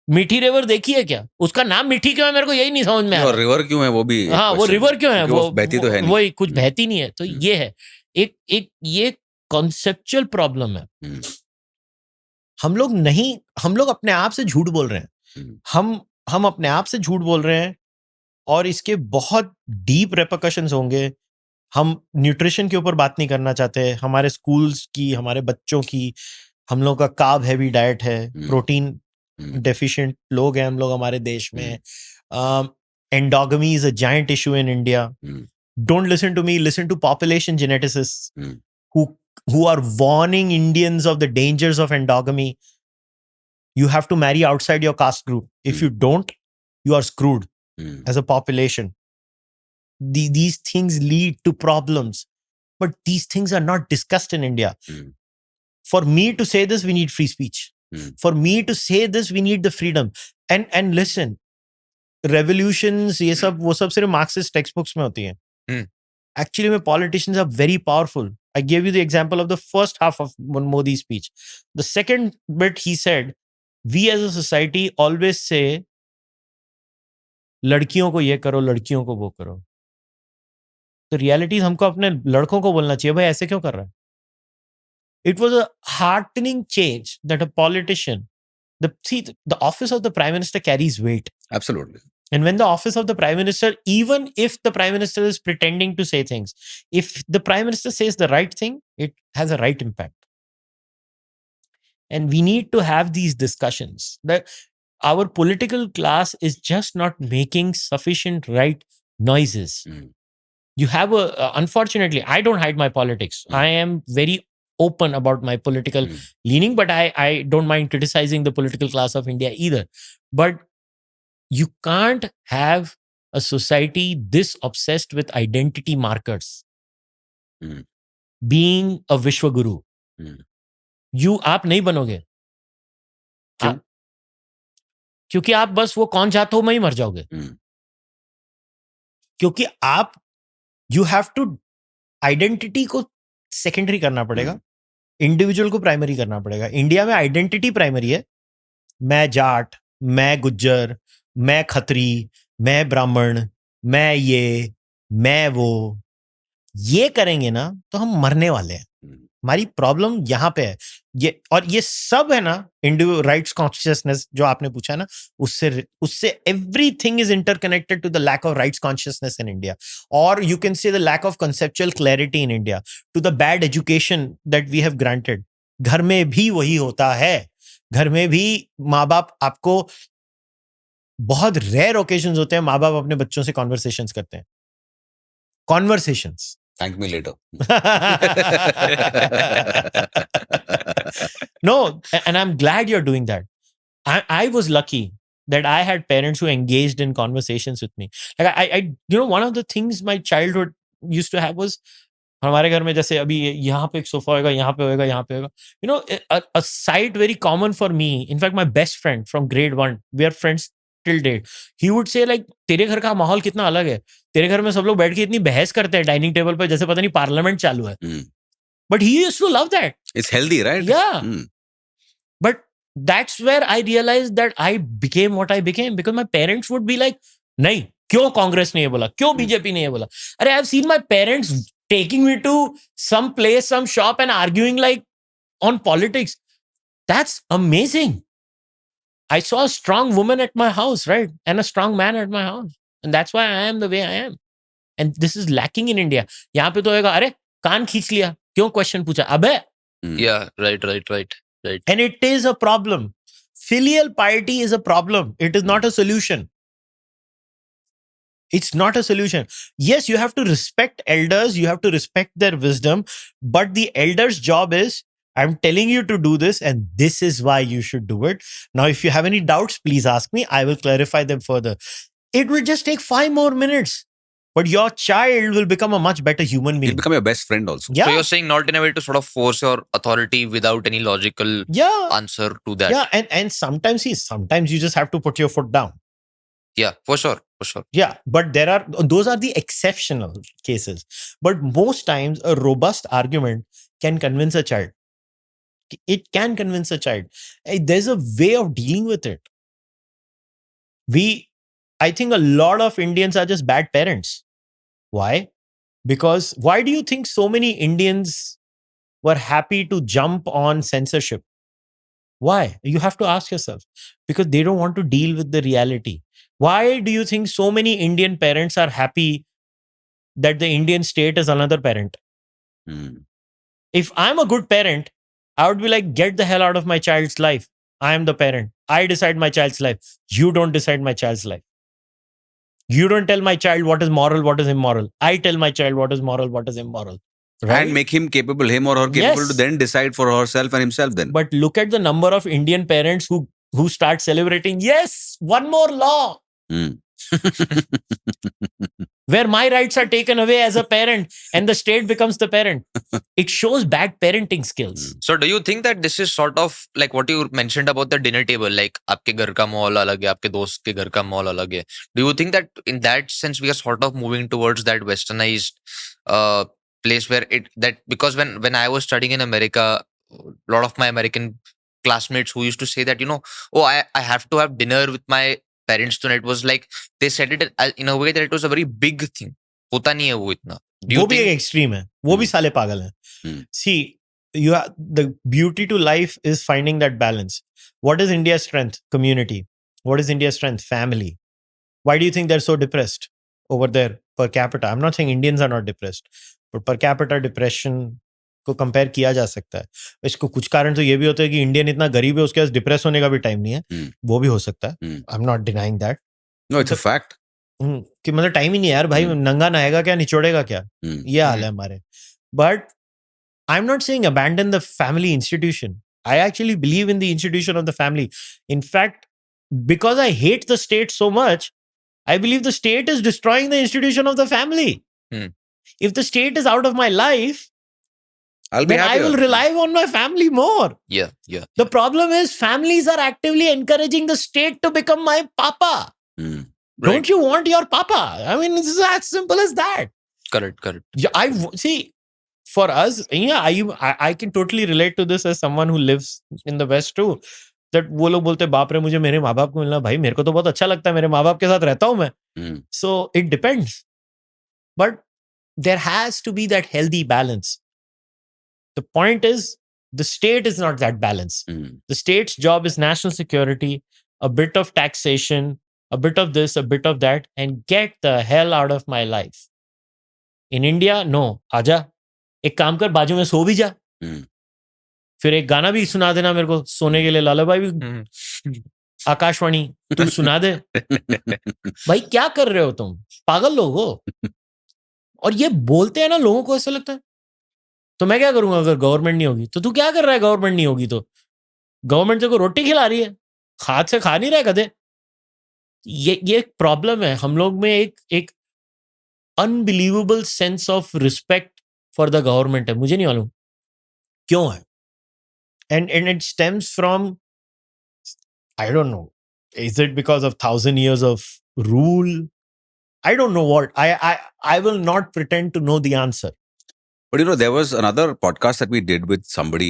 Speaker 2: मीठी रिवर देखी है क्या? उसका नाम मीठी क्यों है, मेरे को यही नहीं समझ में आ रहा।
Speaker 1: रिवर क्यों है वो भी,
Speaker 2: हाँ वो रिवर क्यों है, वो
Speaker 1: बहती तो है नहीं,
Speaker 2: वही कुछ बहती नहीं है। तो ये है एक ये कॉन्सेप्चुअल प्रॉब्लम है। हम लोग अपने आप से झूठ बोल रहे हैं। हम अपने आप से झूठ बोल रहे हैं और इसके बहुत डीप रेपरकशंस होंगे। हम न्यूट्रिशन के ऊपर बात नहीं करना चाहते, हमारे स्कूल्स की, हमारे बच्चों की। हम लोग का कार्ब हैवी डाइट है, प्रोटीन डेफिशिएंट लोग हैं हम लोग हमारे देश में। Endogamy is a giant issue in India. Don't listen to me, listen to population geneticists who are warning Indians of the dangers of endogamy. You have to marry outside your caste group. If you don't, you are screwed as a population. These things lead to problems, but these things are not discussed in India. For me to say this, we need free speech. For me to say this, we need the freedom. And listen, revolutions, ये सब वो सब सिर्फ Marxist text में होती हैं। Actually, politicians are very powerful. I gave you the example of the first half of Modi's speech. The second bit, he said, we as a society always say, लड़कियों को ये करो, लड़कियों को वो करो। तो रियलिटी हमको अपने लड़कों को बोलना चाहिए, भाई ऐसे क्यों कर रहा है? It was a heartening change that a politician, the office of the Prime Minister carries weight.
Speaker 1: Absolutely.
Speaker 2: And when the office of the Prime Minister, even if the Prime Minister is pretending to say things, if the Prime Minister says the right thing, it has a right impact. And we need to have these discussions. That our political class is just not making sufficient right noises. You have unfortunately, I don't hide my politics. I am very open about my political leaning, but I don't mind criticizing the political class of India either. But you can't have a society this obsessed with identity markers. Being a Vishwa Guru. आप नहीं बनोगे। क्योंकि आप बस वो कौन जात हो में ही मर जाओगे। क्योंकि आप you have to identity को सेकेंडरी करना पड़ेगा, इंडिविजुअल को प्राइमरी करना पड़ेगा. इंडिया में आइडेंटिटी प्राइमरी है. मैं जाट, मैं गुज्जर, मैं खत्री, मैं ब्राह्मण, मैं ये, मैं वो. ये करेंगे ना तो हम मरने वाले हैं. हमारी प्रॉब्लम यहाँ पे है. ये सब है ना, इंडिविजुअल राइट्स कॉन्शियसनेस जो आपने पूछा है ना, उससे everything is interconnected to the lack of rights consciousness in India, और you can say the lack of conceptual clarity in India, to the bad education that we have granted. घर में भी वही होता है. घर में भी माँ बाप आपको, बहुत रेयर ओकेजन्स होते हैं माँ बाप अपने बच्चों से कॉन्वर्सेशंस करते हैं. Conversations.
Speaker 1: Thank me later.
Speaker 2: No, and I'm glad you're doing that. I was lucky that I had parents who engaged in conversations with me. Like I one of the things my childhood used to have was, हमारे घर में जैसे अभी यहाँ पे एक sofa होगा, यहाँ पे होगा, यहाँ पे होगा. You know, a sight very common for me. In fact, my best friend from grade 1, we are friends till date. He would say like, तेरे घर का माहौल कितना अलग है. तेरे घर में सब लोग बैठ के इतनी बहस करते हैं डाइनिंग टेबल पे जैसे पता नहीं पार्लियामेंट चालू है. But he used to love that.
Speaker 1: It's healthy, right?
Speaker 2: Yeah. But that's where I realized that I became what I became because my parents would be like, नहीं, क्यों कांग्रेस ने ये बोला, क्यों बीजेपी ने ये बोला. अरे I've seen my parents taking me to some place, some shop and arguing like on politics. That's amazing. I saw a strong woman at my house, right? And a strong man at my house. And that's why I am the way I am. And this is lacking in India. यहाँ पे तो होगा, अरे कान खींच लिया, क्यों question पूछा, अबे.
Speaker 3: Yeah, right.
Speaker 2: And it is a problem. Filial piety is a problem. It is not a solution. It's not a solution. Yes, you have to respect elders. You have to respect their wisdom. But the elder's job is, I'm telling you to do this, and this is why you should do it. Now, if you have any doubts, please ask me. I will clarify them further. It will just take 5 more minutes. But your child will become a much better human being.
Speaker 1: He'll become your best friend also.
Speaker 2: Yeah.
Speaker 3: So you're saying not in a way to sort of force your authority without any logical answer to that.
Speaker 2: Yeah, and sometimes you just have to put your foot down.
Speaker 3: Yeah, for sure.
Speaker 2: Yeah, but those are the exceptional cases. But most times a robust argument can convince a child. It can convince a child. There's a way of dealing with it. I think a lot of Indians are just bad parents. Why? Because why do you think so many Indians were happy to jump on censorship? Why? You have to ask yourself. Because they don't want to deal with the reality. Why do you think so many Indian parents are happy that the Indian state is another parent? If I'm a good parent, I would be like, get the hell out of my child's life. I am the parent. I decide my child's life. You don't decide my child's life. You don't tell my child what is moral, what is immoral. I tell my child what is moral, what is immoral. Right?
Speaker 1: And make him capable, him or her capable to then decide for herself and himself then.
Speaker 2: But look at the number of Indian parents who start celebrating, yes, one more law. Where my rights are taken away as a parent and the state becomes the parent. It shows bad parenting skills.
Speaker 3: So do you think that this is sort of like what you mentioned about the dinner table, like आपके घर का माहौल अलग है, आपके दोस्त के घर का माहौल अलग है. Do you think that in that sense we are sort of moving towards that westernized place where because when I was studying in America, a lot of my American classmates who used to say that, I have to have dinner with my parents tonight, was like they said it in a way that it was a very big thing. होता नहीं है वो इतना.
Speaker 2: वो भी एक extreme है. वो भी साले पागल हैं. See, the beauty to life is finding that balance. What is India's strength? Community. What is India's strength? Family. Why do you think they're so depressed over there per capita? I'm not saying Indians are not depressed, but per capita depression को compare किया जा सकता है. इसको कुछ कारण तो ये भी होता है कि इंडियन इतना गरीब है, उसके पास डिप्रेस होने का भी टाइम नहीं है. वो भी हो सकता है. I am not denying that.
Speaker 1: No, it's a fact.
Speaker 2: कि मतलब टाइम ही नहीं है यार भाई. नंगा नहाएगा क्या, निचोड़ेगा क्या, ये हाल है हमारे. But I am not saying abandon the family institution. I actually believe in the institution of the family. In fact, because I hate the state so much, I believe the state is destroying the institution of the family. If the state is out of my life, then I will rely on my family more.
Speaker 3: Yeah.
Speaker 2: The problem is families are actively encouraging the state to become my papa. Don't you want your papa? I mean, it's as simple as that.
Speaker 3: Correct.
Speaker 2: Yeah, see, for us, yeah, I can totally relate to this as someone who lives in the West too. That वो लोग बोलते बाप रे मुझे मेरे माँ बाप को मिलना, भाई मेरे को तो बहुत अच्छा लगता है, मेरे माँ बाप के साथ रहता हूँ मैं. So it depends, but there has to be that healthy balance. The point is, the state is not that balance. The state's job is national security, a bit of taxation, a bit of this, a bit of that, and get the hell out of my life. In India, no, आजा, एक काम कर, बाजू में सो भी जा, फिर एक गाना भी सुना देना मेरे को सोने के लिए, लाला भाई भी आकाशवाणी तू सुना दे. भाई क्या कर रहे हो तुम, पागल लोग हो. और ये बोलते हैं ना, लोगों को ऐसा लगता है तो मैं क्या करूंगा अगर गवर्नमेंट नहीं होगी. तो तू क्या कर रहा है गवर्नमेंट नहीं होगी तो? गवर्नमेंट तेरे को रोटी खिला रही है, हाथ से खा नहीं रहा कदे. ये एक प्रॉब्लम है हम लोग में, एक unbelievable sense of respect for the government है. मुझे नहीं मालूम क्यों है. And it stems from, I don't know, is it because of 1000 years of rule? I don't know what. I will not pretend to know the answer.
Speaker 1: But there was another podcast that we did with somebody.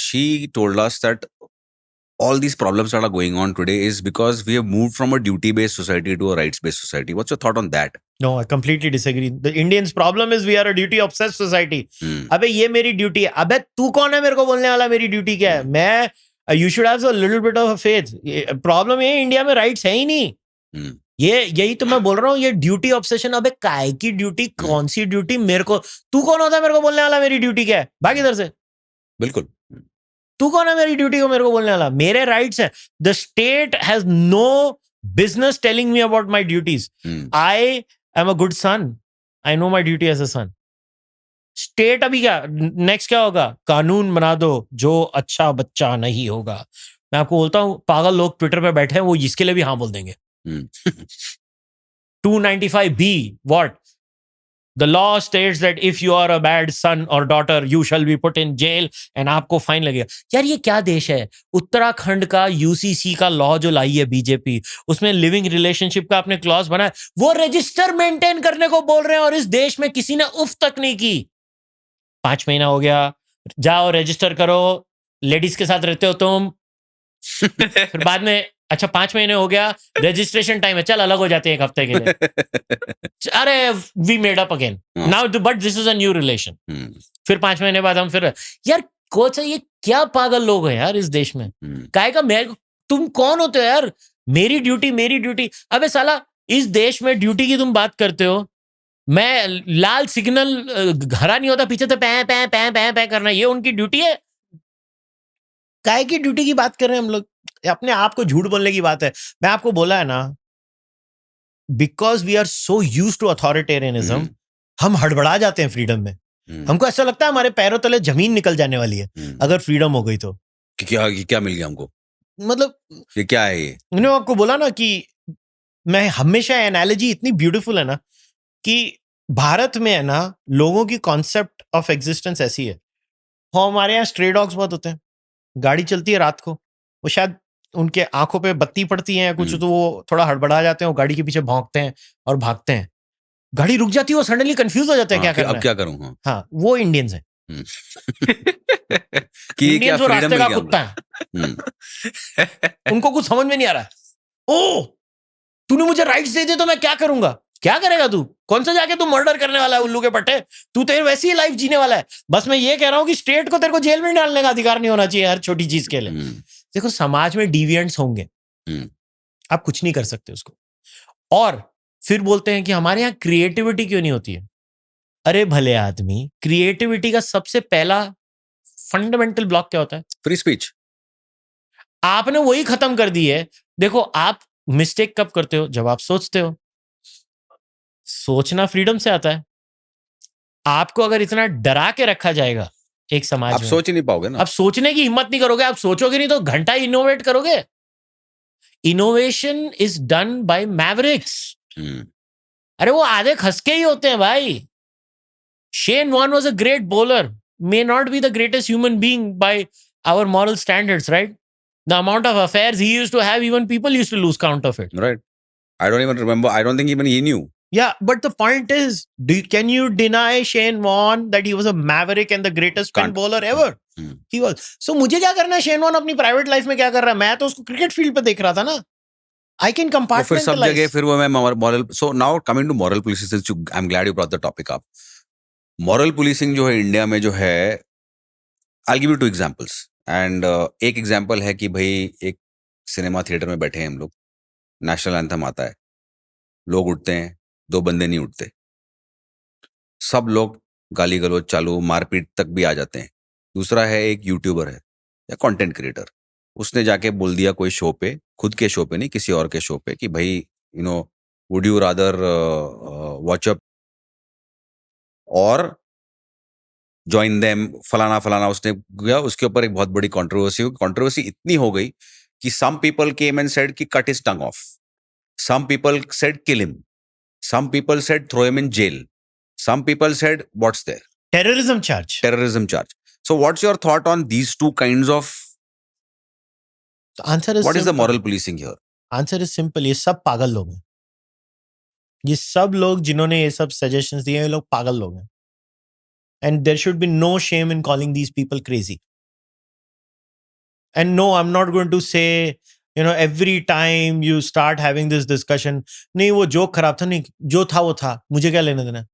Speaker 1: She told us that all these problems that are going on today is because we have moved from a duty-based society to a rights-based society. What's your thought on that?
Speaker 2: No, I completely disagree. The Indians' problem is we are a duty-obsessed society. अबे ये मेरी duty है. अबे तू कौन है मेरे को बोलने वाला मेरी ड्यूटी क्या है? मैं you should have a little bit of a faith. Problem ये इंडिया में राइट्स है ही नहीं. यही तो मैं बोल रहा हूँ, ये ड्यूटी ऑब्सेशन. अबे काय की ड्यूटी, कौन सी ड्यूटी? मेरे को, तू कौन होता है मेरे को बोलने वाला मेरी ड्यूटी क्या है? भाग इधर से.
Speaker 1: बिल्कुल.
Speaker 2: तू कौन है मेरी ड्यूटी को मेरे को बोलने वाला? मेरे राइट्स है. The state has no business telling me about my duties. I am a good son, I know my duty as a son. State अभी क्या नेक्स्ट क्या होगा? कानून बना दो जो अच्छा बच्चा नहीं होगा. मैं आपको बोलता हूं, पागल लोग ट्विटर पे बैठे हैं, वो इसके लिए भी हाँ बोल देंगे. 295B, what? The law states that if you are a bad son or daughter, you shall be put in jail, and आपको फाइन लगेगा. यार ये क्या देश है? उत्तराखंड का UCC का लॉ जो लाई है बीजेपी, उसमें लिविंग रिलेशनशिप का आपने क्लॉज बनाया, वो रजिस्टर मेंटेन करने को बोल रहे हैं, और इस देश में किसी ने उफ तक नहीं की. 5 महीना हो गया, जाओ रजिस्टर करो, लेडीज के साथ रहते हो तुम. फिर बाद में अच्छा 5 महीने हो गया, रजिस्ट्रेशन टाइम है, चल अलग हो जाते हैं 1 हफ्ते के लिए. अरे we made up again now, but this is a new relation. फिर 5 महीने बाद हम फिर, यार कोच ये क्या पागल लोग हैं यार इस देश में. काहे का तुम कौन होते हो यार? मेरी ड्यूटी. अबे साला, इस देश में ड्यूटी की तुम बात करते हो. मैं लाल सिग्नल हरा नहीं होता, पीछे से पै पै पै पै पै करना, ये उनकी ड्यूटी है. काहे की ड्यूटी की बात कर रहे हैं हम लोग? अपने आप को झूठ बोलने की बात है. मैं आपको बोला है ना, because we are so used to authoritarianism, हम हड़बड़ा जाते हैं फ्रीडम में. हमको ऐसा लगता है हमारे पैरों तले जमीन निकल जाने वाली है अगर फ्रीडम हो गई तो.
Speaker 1: क्या मिल गया हमको?
Speaker 2: मतलब
Speaker 1: ये क्या है? ये
Speaker 2: मैंने आपको बोला ना कि मैं हमेशा एनालॉजी इतनी ब्यूटीफुल है ना कि भारत में है ना, लोगों की कॉन्सेप्ट ऑफ एग्जिस्टेंस ऐसी है. हमारे यहाँ स्ट्रे डॉग्स बहुत होते हैं. गाड़ी चलती है रात को, वो शायद उनके आंखों पे बत्ती पड़ती है कुछ, तो वो थोड़ा हड़बड़ा जाते हैं, वो गाड़ी के पीछे भौंकते हैं और भागते हैं. गाड़ी रुक जाती है, वो सडनली कंफ्यूज हो जाते हैं, क्या करना है,
Speaker 1: क्या करूं.
Speaker 2: हाँ, वो इंडियंस हैं.
Speaker 1: इंडियंस
Speaker 2: वो रास्ते का कुत्ता है. उनको कुछ समझ में नहीं आ रहा. ओ तूने मुझे राइट्स दे दिए तो मैं क्या करूंगा? क्या करेगा तू? कौन सा जाके तू मर्डर करने वाला है उल्लू के पट्टे? तू तेरे वैसी ही लाइफ जीने वाला है. बस मैं ये कह रहा हूं कि स्टेट को तेरे को जेल में डालने का अधिकार नहीं होना चाहिए हर छोटी चीज के लिए. देखो, समाज में डिविएंट्स होंगे, आप कुछ नहीं कर सकते उसको. और फिर बोलते हैं कि हमारे यहाँ क्रिएटिविटी क्यों नहीं होती है. अरे भले आदमी, क्रिएटिविटी का सबसे पहला फंडामेंटल ब्लॉक क्या होता है?
Speaker 1: Free speech.
Speaker 2: आपने वही खत्म कर दी है. देखो, आप मिस्टेक कब करते हो? जब आप सोचते हो. सोचना फ्रीडम से आता है. आपको अगर इतना डरा के रखा जाएगा एक समाज में,
Speaker 1: आप सोच ही नहीं पाओगे ना.
Speaker 2: आप सोचने की हिम्मत नहीं करोगे. आप सोचोगे नहीं तो घंटा इनोवेट करोगे. Innovation is done by mavericks. अरे वो आधे खसके ही होते हैं भाई. Shane Warne was a great bowler, may not be the greatest human being by our moral standards, right? The amount of affairs he used to have, even people used to lose count of it.
Speaker 1: Right. I don't even remember. I don't think even he knew.
Speaker 2: Yeah, but the point is, can you deny Shane Warne that he was a maverick and the greatest spin
Speaker 1: Can't.
Speaker 2: bowler ever? He was. So मुझे क्या करना है? Shane Warne अपनी private life में क्या कर रहा है? मैं तो उसको cricket field पे देख रहा था ना. I can
Speaker 1: वो फिर सब
Speaker 2: compartmentalize.
Speaker 1: जगह फिर वो मैं moral. So now coming to moral policing, I'm glad you brought the topic up. Moral policing जो है इंडिया में जो है, I'll give you 2 examples. And एक एग्जाम्पल है कि भाई एक सिनेमा थिएटर में बैठे हैं हम लोग, नेशनल एंथम आता है, लोग उठते हैं, 2 बंदे नहीं उठते, सब लोग गाली गलौज चालू, मारपीट तक भी आ जाते हैं. दूसरा है एक यूट्यूबर है या कंटेंट क्रिएटर, उसने जाके बोल दिया कोई शो पे, खुद के शो पे नहीं किसी और के शो पे, कि भाई you know would you rather watch up और ज्वाइन देम, फलाना फलाना उसने किया. उसके ऊपर एक बहुत बड़ी कंट्रोवर्सी इतनी हो गई कि some people came and said कि cut his tongue off, some people said kill him, some people said throw him in jail, some people said what's there,
Speaker 2: terrorism charge.
Speaker 1: So what's your thought on these two kinds of,
Speaker 2: The answer is
Speaker 1: what is the
Speaker 2: simple.
Speaker 1: moral policing here?
Speaker 2: Answer is simple. ये सब पागल लोग हैं. ये सब लोग जिन्होंने ये सब suggestions दिए हैं, ये लोग पागल लोग हैं. And there should be no shame in calling these people crazy. And no, I'm not going to say, every time you start having this discussion, नहीं वो joke खराब था, नहीं जो था वो था, मुझे क्या लेना देना.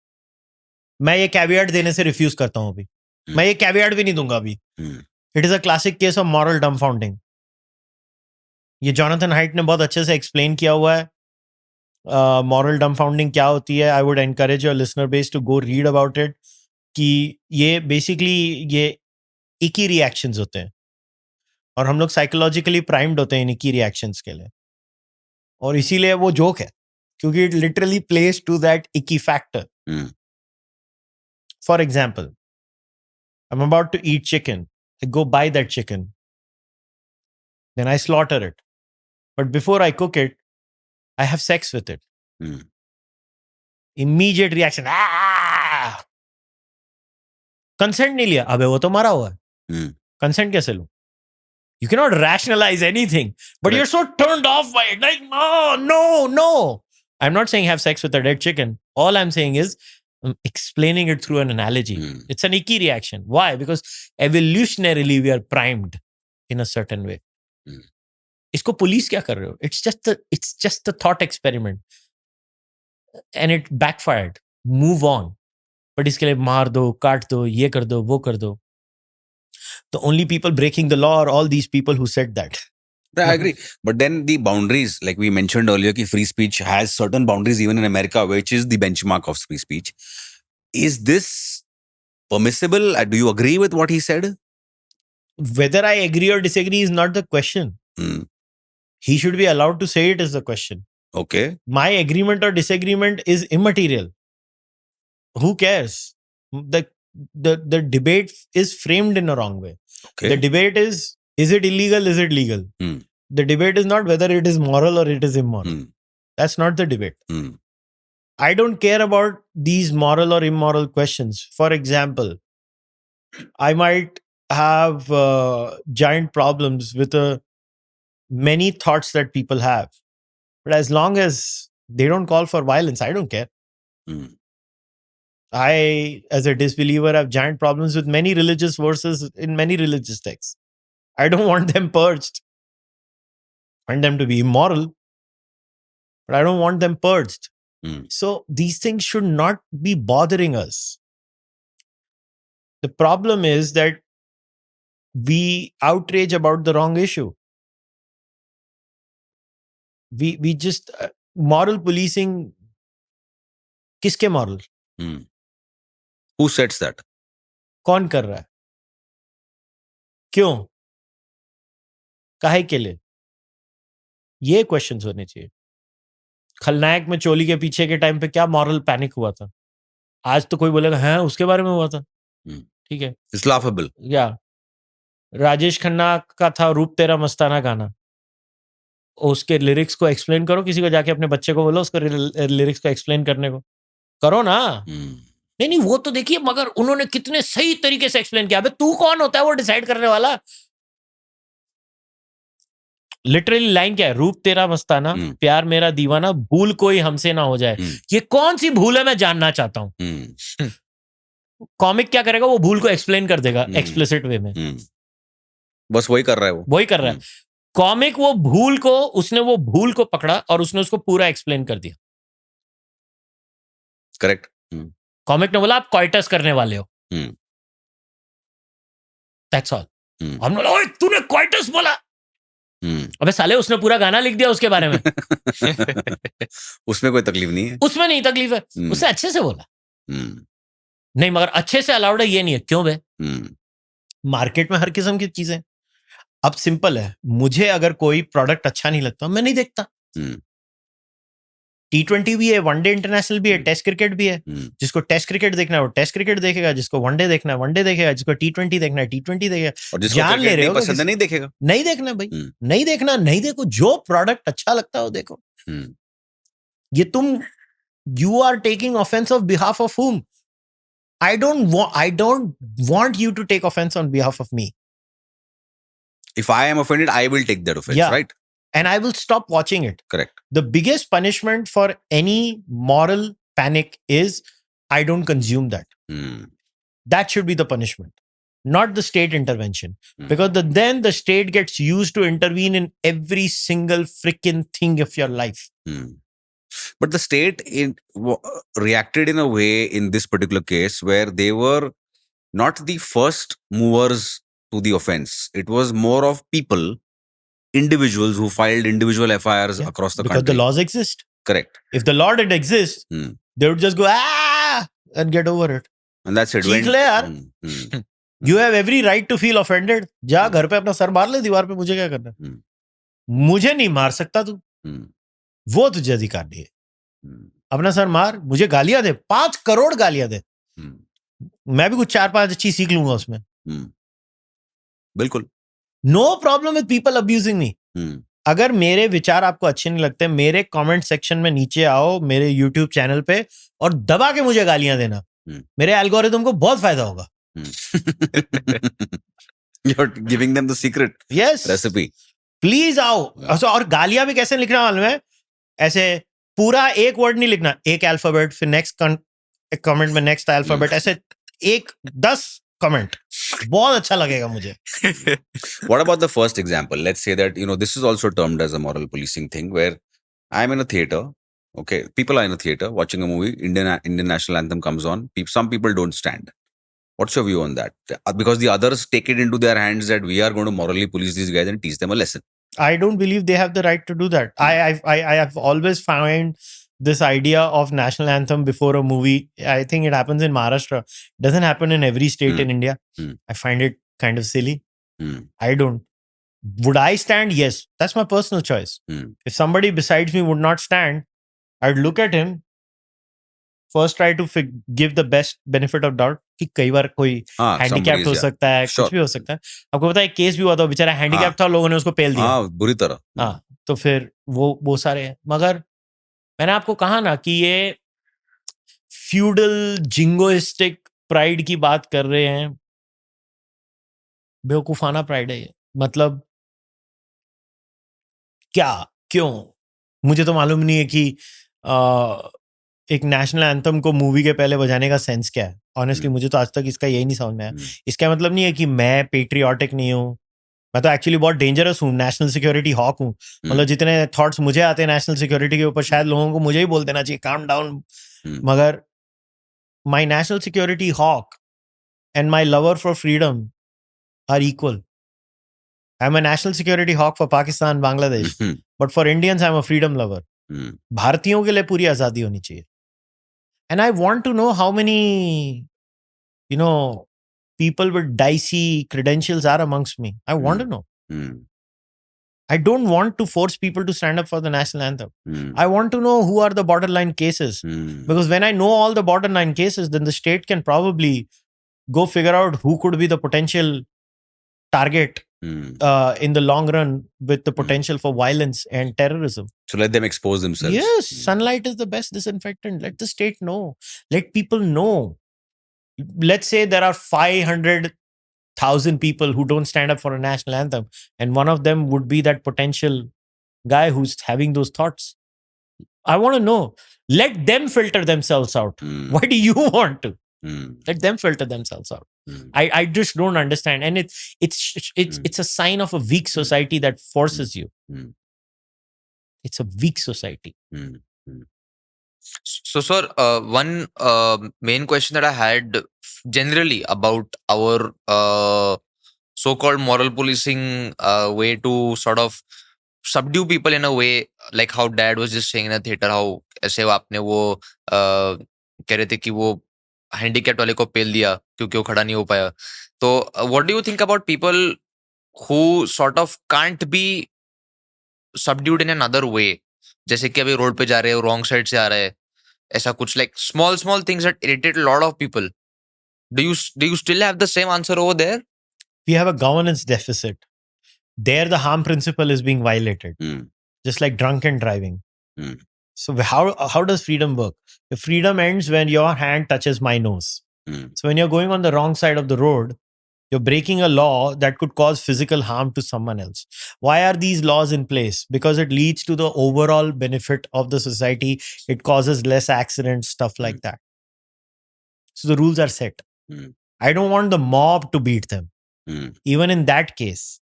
Speaker 2: मैं ये कैवियट देने से रिफ्यूज करता हूं अभी. मैं ये कैवियट भी नहीं दूंगा अभी. It is a classic case of moral dumbfounding. ये जॉनथन हाइट ने बहुत अच्छे से एक्सप्लेन किया हुआ है. मॉरल डम्फाउंडिंग क्या होती है. I would encourage your listener base to go read about it. कि ये बेसिकली ये एक ही रिएक्शंस होते हैं और हम लोग साइकोलॉजिकली प्राइम्ड होते हैं इन एक ही रिएक्शंस के लिए, और इसीलिए वो जोक है क्योंकि it literally plays to that icky factor. For example, I'm about to eat chicken. I go buy that chicken. Then I slaughter it. But before I cook it, I have sex with it. Immediate reaction. Ah! Consent नहीं लिया. अबे वो तो मरा हुआ है. Consent कैसे लूं? You cannot rationalize anything. But you're so turned off by it. Like, no. I'm not saying have sex with a dead chicken. All I'm saying is explaining it through an analogy. It's an icky reaction. Why? Because evolutionarily we are primed in a certain way. इसको police क्या कर रहे हो? It's just a thought experiment. And it backfired. Move on. But इसके लिए मार दो, काट दो, ये कर दो, वो कर दो. The only people breaking the law are all these people who said that.
Speaker 1: I agree. But then the boundaries, like we mentioned earlier, कि free speech has certain boundaries even in America, which is the benchmark of free speech. Is this permissible? Do you agree with what he said?
Speaker 2: Whether I agree or disagree is not the question. He should be allowed to say it is the question.
Speaker 1: Okay.
Speaker 2: My agreement or disagreement is immaterial. Who cares? The debate is framed in a wrong way.
Speaker 1: Okay.
Speaker 2: The debate is it illegal? Is it legal? The debate is not whether it is moral or it is immoral. That's not the debate. I don't care about these moral or immoral questions. For example, I might have giant problems with many thoughts that people have. But as long as they don't call for violence, I don't care. I, as a disbeliever, have giant problems with many religious verses in many religious texts. I don't want them purged. I want them to be immoral, but I don't want them purged. So these things should not be bothering us. The problem is that we outrage about the wrong issue. We just moral policing. किसके moral?
Speaker 1: Who sets that?
Speaker 2: कौन कर रहा है? क्यों? काहे के लिए? ये क्वेश्चंस होने चाहिए. खलनायक में चोली के पीछे के टाइम पे क्या मॉरल पैनिक हुआ था? आज तो कोई बोलेगा हाँ उसके बारे में हुआ था. ठीक है.
Speaker 1: It's laughable.
Speaker 2: या राजेश खन्ना का था रूप तेरा मस्ताना गाना. उसके लिरिक्स को एक्सप्लेन करो. किसी को जाके अपने बच्चे को बोलो उसको लिरिक्स को एक्सप्लेन करने को. करो ना. नहीं वो तो देखिए मगर उन्होंने कितने सही तरीके से एक्सप्लेन किया. अबे तू कौन होता है वो डिसाइड करने वाला? लिटरली लाइन क्या है? रूप तेरा मस्ताना, प्यार मेरा दीवाना, भूल कोई हमसे ना हो जाए। ये कौन सी भूल है मैं जानना चाहता हूं। कॉमिक क्या करेगा? वो भूल को एक्सप्लेन कर देगा एक्सप्लिसिट वे में।
Speaker 1: बस वही कर रहा है वो,
Speaker 2: वही कर रहा है। कॉमिक वो भूल को पकड़ा और उसने उसको पूरा एक्सप्लेन कर दिया।
Speaker 1: करेक्ट।
Speaker 2: कॉमिक ने बोला आप कॉइटस करने वाले हो, दैट्स ऑल। हमने बोला ओए तूने कॉइटस बोला। अबे साले उसने पूरा गाना लिख दिया उसके बारे में।
Speaker 1: उसमें कोई तकलीफ नहीं है,
Speaker 2: उसमें नहीं तकलीफ है, उससे अच्छे से बोला। नहीं मगर अच्छे से अलाउड है ये नहीं है, क्यों बे? मार्केट में हर किस्म की चीजें। अब सिंपल है, मुझे अगर कोई प्रोडक्ट अच्छा नहीं लगता मैं नहीं देखता। T20 भी है, वनडे इंटरनेशनल भी है, टेस्ट क्रिकेट भी है। जिसको टेस्ट क्रिकेट देखना है वो टेस्ट क्रिकेट देखेगा, जिसको वनडे देखना है वनडे देखेगा, जिसको T20 देखना है T20 देखेगा।
Speaker 1: और जिसको
Speaker 2: जान ले रहे हो
Speaker 1: पसंद है नहीं देखेगा,
Speaker 2: नहीं देखना भाई, नहीं देखना, नहीं देखो। जो प्रोडक्ट अच्छा लगता है वो देखो। ये तुम you are taking offence of behalf of whom? I don't want you to take offense on behalf of me.
Speaker 1: If I am offended, I will take that offense, right?
Speaker 2: And I will stop watching it.
Speaker 1: Correct.
Speaker 2: The biggest punishment for any moral panic is I don't consume that. That should be the punishment, not the state intervention. Because then the state gets used to intervene in every single freaking thing of your life.
Speaker 1: But the state reacted in a way in this particular case where they were not the first movers to the offense. It was more of people, individuals who filed individual FIRs across the country.
Speaker 2: Because the laws exist.
Speaker 1: Correct.
Speaker 2: If the law didn't exist, they would just go, and get over it.
Speaker 1: And that's it.
Speaker 2: You have every right to feel offended. जा घर पे अपना sir मार ले दीवार पे, मुझे क्या करना? मुझे नहीं मार सकता तू, वो तुझे अधिकार नहीं है। अपना सर मार, मुझे गालियां दे, 5 करोड़ गालियां दे, मैं भी कुछ 4-5 अच्छी सीख लूंगा उसमें।
Speaker 1: बिल्कुल।
Speaker 2: No problem with people abusing me. अगर मेरे विचार आपको अच्छे नहीं लगते, मेरे कमेंट सेक्शन में नीचे आओ, मेरे यूट्यूब चैनल पे, और दबा के मुझे गालियां देना। मेरे एल्गोरिथम को बहुत फायदा होगा।
Speaker 1: You're giving them the secret recipe.
Speaker 2: Please आओ। और गालियां भी कैसे लिखना मालूम है? ऐसे पूरा एक वर्ड नहीं लिखना, एक अल्फाबेट, फिर नेक्स्ट कमेंट में नेक्स्ट अल्फाबेट, ऐसे 10 कमेंट, बहुत अच्छा लगेगा मुझे।
Speaker 1: What about the first example? Let's say that, this is also termed as a moral policing thing, where I'm in a theater. Okay, people are in a theater watching a movie. Indian national anthem comes on. Some people don't stand. What's your view on that? Because the others take it into their hands that we are going to morally police these guys and teach them a lesson.
Speaker 2: I don't believe they have the right to do that. I have always found this idea of national anthem before a movie. I think it happens in Maharashtra. Doesn't happen in every state in India. I find it kind of silly. I don't. Would I stand? Yes. That's my personal choice. If somebody besides me would not stand, I'd look at him. First try to give the best benefit of doubt कि कई बार कोई handicapped हो सकता है, कुछ भी हो सकता है। आपको पता है केस भी हुआ था, बेचारा हैंडीकैप्ड था, लोगों ने उसको पेल दिया
Speaker 1: बुरी तरह।
Speaker 2: तो फिर वो सारे हैं। मगर मैंने आपको कहा ना कि ये फ्यूडल जिंगोइस्टिक प्राइड की बात कर रहे हैं, बेवकूफाना प्राइड है ये। मतलब क्या, क्यों, मुझे तो मालूम नहीं है कि एक नेशनल एंथम को मूवी के पहले बजाने का सेंस क्या है। ऑनेस्टली मुझे तो आज तक इसका यही नहीं समझ में आया। इसका मतलब नहीं है कि मैं पेट्रियाटिक नहीं हूँ, मैं तो एक्चुअली बहुत डेंजरस हूँ, नेशनल सिक्योरिटी हॉक हूँ। मतलब जितने थॉट्स मुझे आते हैं नेशनल सिक्योरिटी के ऊपर, शायद लोगों को मुझे ही बोल देना चाहिए काम डाउन। मगर my national security hawk and my lover for freedom are equal. I am a national security hawk for Pakistan, Bangladesh, but for Indians I am a freedom lover. भारतीयों के लिए पूरी आजादी होनी चाहिए। And I want to know how many, people with dicey credentials are amongst me. I want to know. I don't want to force people to stand up for the national anthem. I want to know who are the borderline cases. Because when I know all the borderline cases, then the state can probably go figure out who could be the potential target in the long run with the potential for violence and terrorism.
Speaker 1: So let them expose themselves.
Speaker 2: Yes, sunlight is the best disinfectant. Let the state know. Let people know. Let's say there are 500 1,000 people who don't stand up for a national anthem, and one of them would be that potential guy who's having those thoughts. I want to know. Let them filter themselves out. Why do you want to? Let them filter themselves out. I just don't understand, and it's a sign of a weak society that forces you. It's a weak society.
Speaker 3: So, sir, one main question that I had generally about our so-called moral policing way to sort of subdue people in a way, like how Dad was just saying in the theater, how ऐसे आपने वो कह रहे थे कि वो handicap वाले को पेल दिया क्योंकि वो खड़ा नहीं हो पाया. तो what do you think about people who sort of can't be subdued in another way? जैसे कि अभी रोड पे जा रहे हो, रॉन्ग साइड से आ रहे हैं, ऐसा कुछ, like small things that irritate a lot of people. Do you still have the same answer over there?
Speaker 2: We have a governance deficit. There, the harm principle is being violated, just like drunken driving. So how does freedom work? The freedom ends when your hand touches my nose. So when you're going on the wrong side of the road, you're breaking a law that could cause physical harm to someone else. Why are these laws in place? Because it leads to the overall benefit of the society. It causes less accidents, stuff like that. So the rules are set. I don't want the mob to beat them. Even in that case,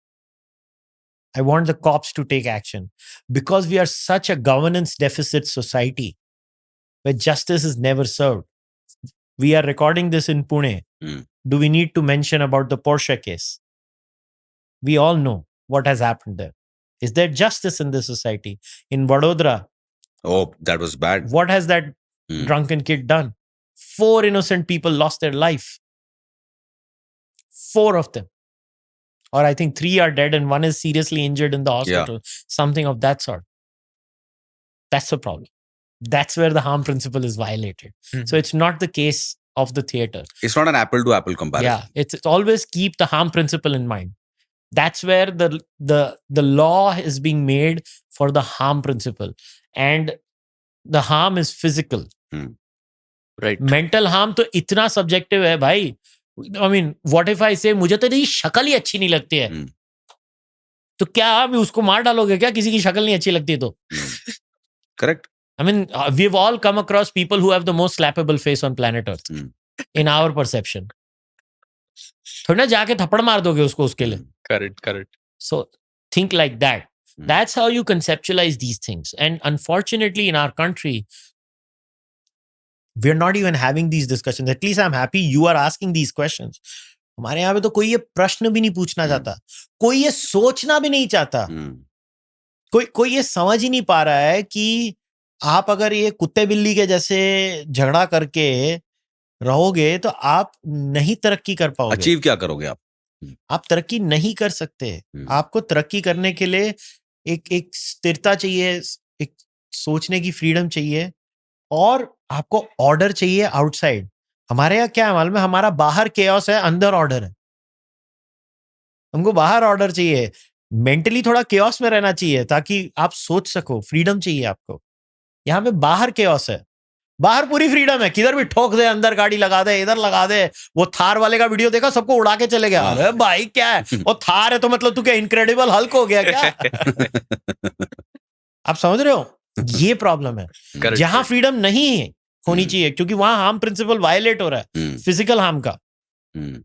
Speaker 2: I want the cops to take action, because we are such a governance deficit society where justice is never served. We are recording this in Pune. Do we need to mention about the Porsche case? We all know what has happened there. Is there justice in this society? In Vadodara,
Speaker 1: Oh, that was bad.
Speaker 2: what has that drunken kid done? 4 innocent people lost their life. 4 of them. Or I think 3 are dead and 1 is seriously injured in the hospital. Something of that sort. That's the problem. That's where the harm principle is violated. So it's not the case of the theater.
Speaker 1: It's not an apple to apple comparison.
Speaker 2: Yeah, it's always keep the harm principle in mind. That's where the law is being made for the harm principle, and the harm is physical.
Speaker 3: Right.
Speaker 2: Mental harm तो इतना subjective है भाई. I mean, what if I say मुझे तेरी शक्ल ही अच्छी नहीं लगती है, तो क्या आप उसको मार डालोगे क्या? किसी की शक्ल नहीं अच्छी लगती है तो?
Speaker 1: Correct.
Speaker 2: I mean, we've all come across people who have the most slappable face on planet Earth in our perception. थोड़ी ना जाके थप्पड़ मार दोगे उसको उसके लिए.
Speaker 3: Correct.
Speaker 2: So think like that. That's how you conceptualize these things. And unfortunately, in our country, we're not even having these discussions. At least I'm happy you are asking these questions. हमारे यहाँ पे तो कोई ये प्रश्न भी नहीं पूछना चाहता, कोई ये सोचना भी नहीं चाहता, कोई ये समझ ही नहीं पा रहा है कि आप अगर ये कुत्ते बिल्ली के जैसे झगड़ा करके रहोगे तो आप नहीं तरक्की कर पाओगे.
Speaker 1: अचीव क्या करोगे आप?
Speaker 2: आप तरक्की नहीं कर सकते. आपको तरक्की करने के लिए एक स्थिरता चाहिए, एक सोचने की फ्रीडम चाहिए, और आपको ऑर्डर चाहिए आउटसाइड. हमारे यहाँ क्या है मालूम है? हमारा बाहर केओस है, अंदर ऑर्डर है. हमको बाहर ऑर्डर चाहिए, मेंटली थोड़ा केओस में रहना चाहिए ताकि आप सोच सको. फ्रीडम चाहिए आपको. यहाँ पे बाहर केओस है, बाहर पूरी फ्रीडम है, किधर भी ठोक दे, अंदर गाड़ी लगा दे, इधर लगा दे. वो थार वाले का वीडियो देखा, सबको उड़ा के चले गया. अरे भाई क्या है वो थार है तो मतलब तू क्या इनक्रेडिबल हल्क हो गया क्या? आप समझ रहे हो? ये प्रॉब्लम है. जहां फ्रीडम नहीं होनी चाहिए, क्योंकि वहां हार्म प्रिंसिपल वायलेट हो रहा है, फिजिकल हार्म का,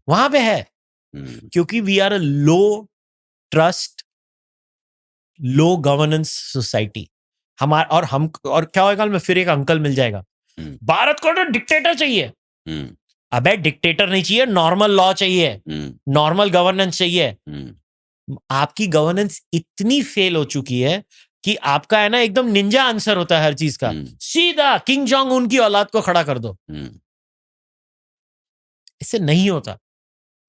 Speaker 2: वहां पे है. क्योंकि we are a low trust, low governance society. और क्या होगा में फिर एक अंकल मिल जाएगा, भारत को तो डिक्टेटर चाहिए. अबे डिक्टेटर नहीं चाहिए, नॉर्मल लॉ चाहिए, नॉर्मल गवर्नेंस चाहिए. आपकी गवर्नेंस इतनी फेल हो चुकी है कि आपका है ना एकदम निंजा आंसर होता है हर चीज का. सीधा किंग जोंग उन की औलाद को खड़ा कर दो. इससे नहीं होता.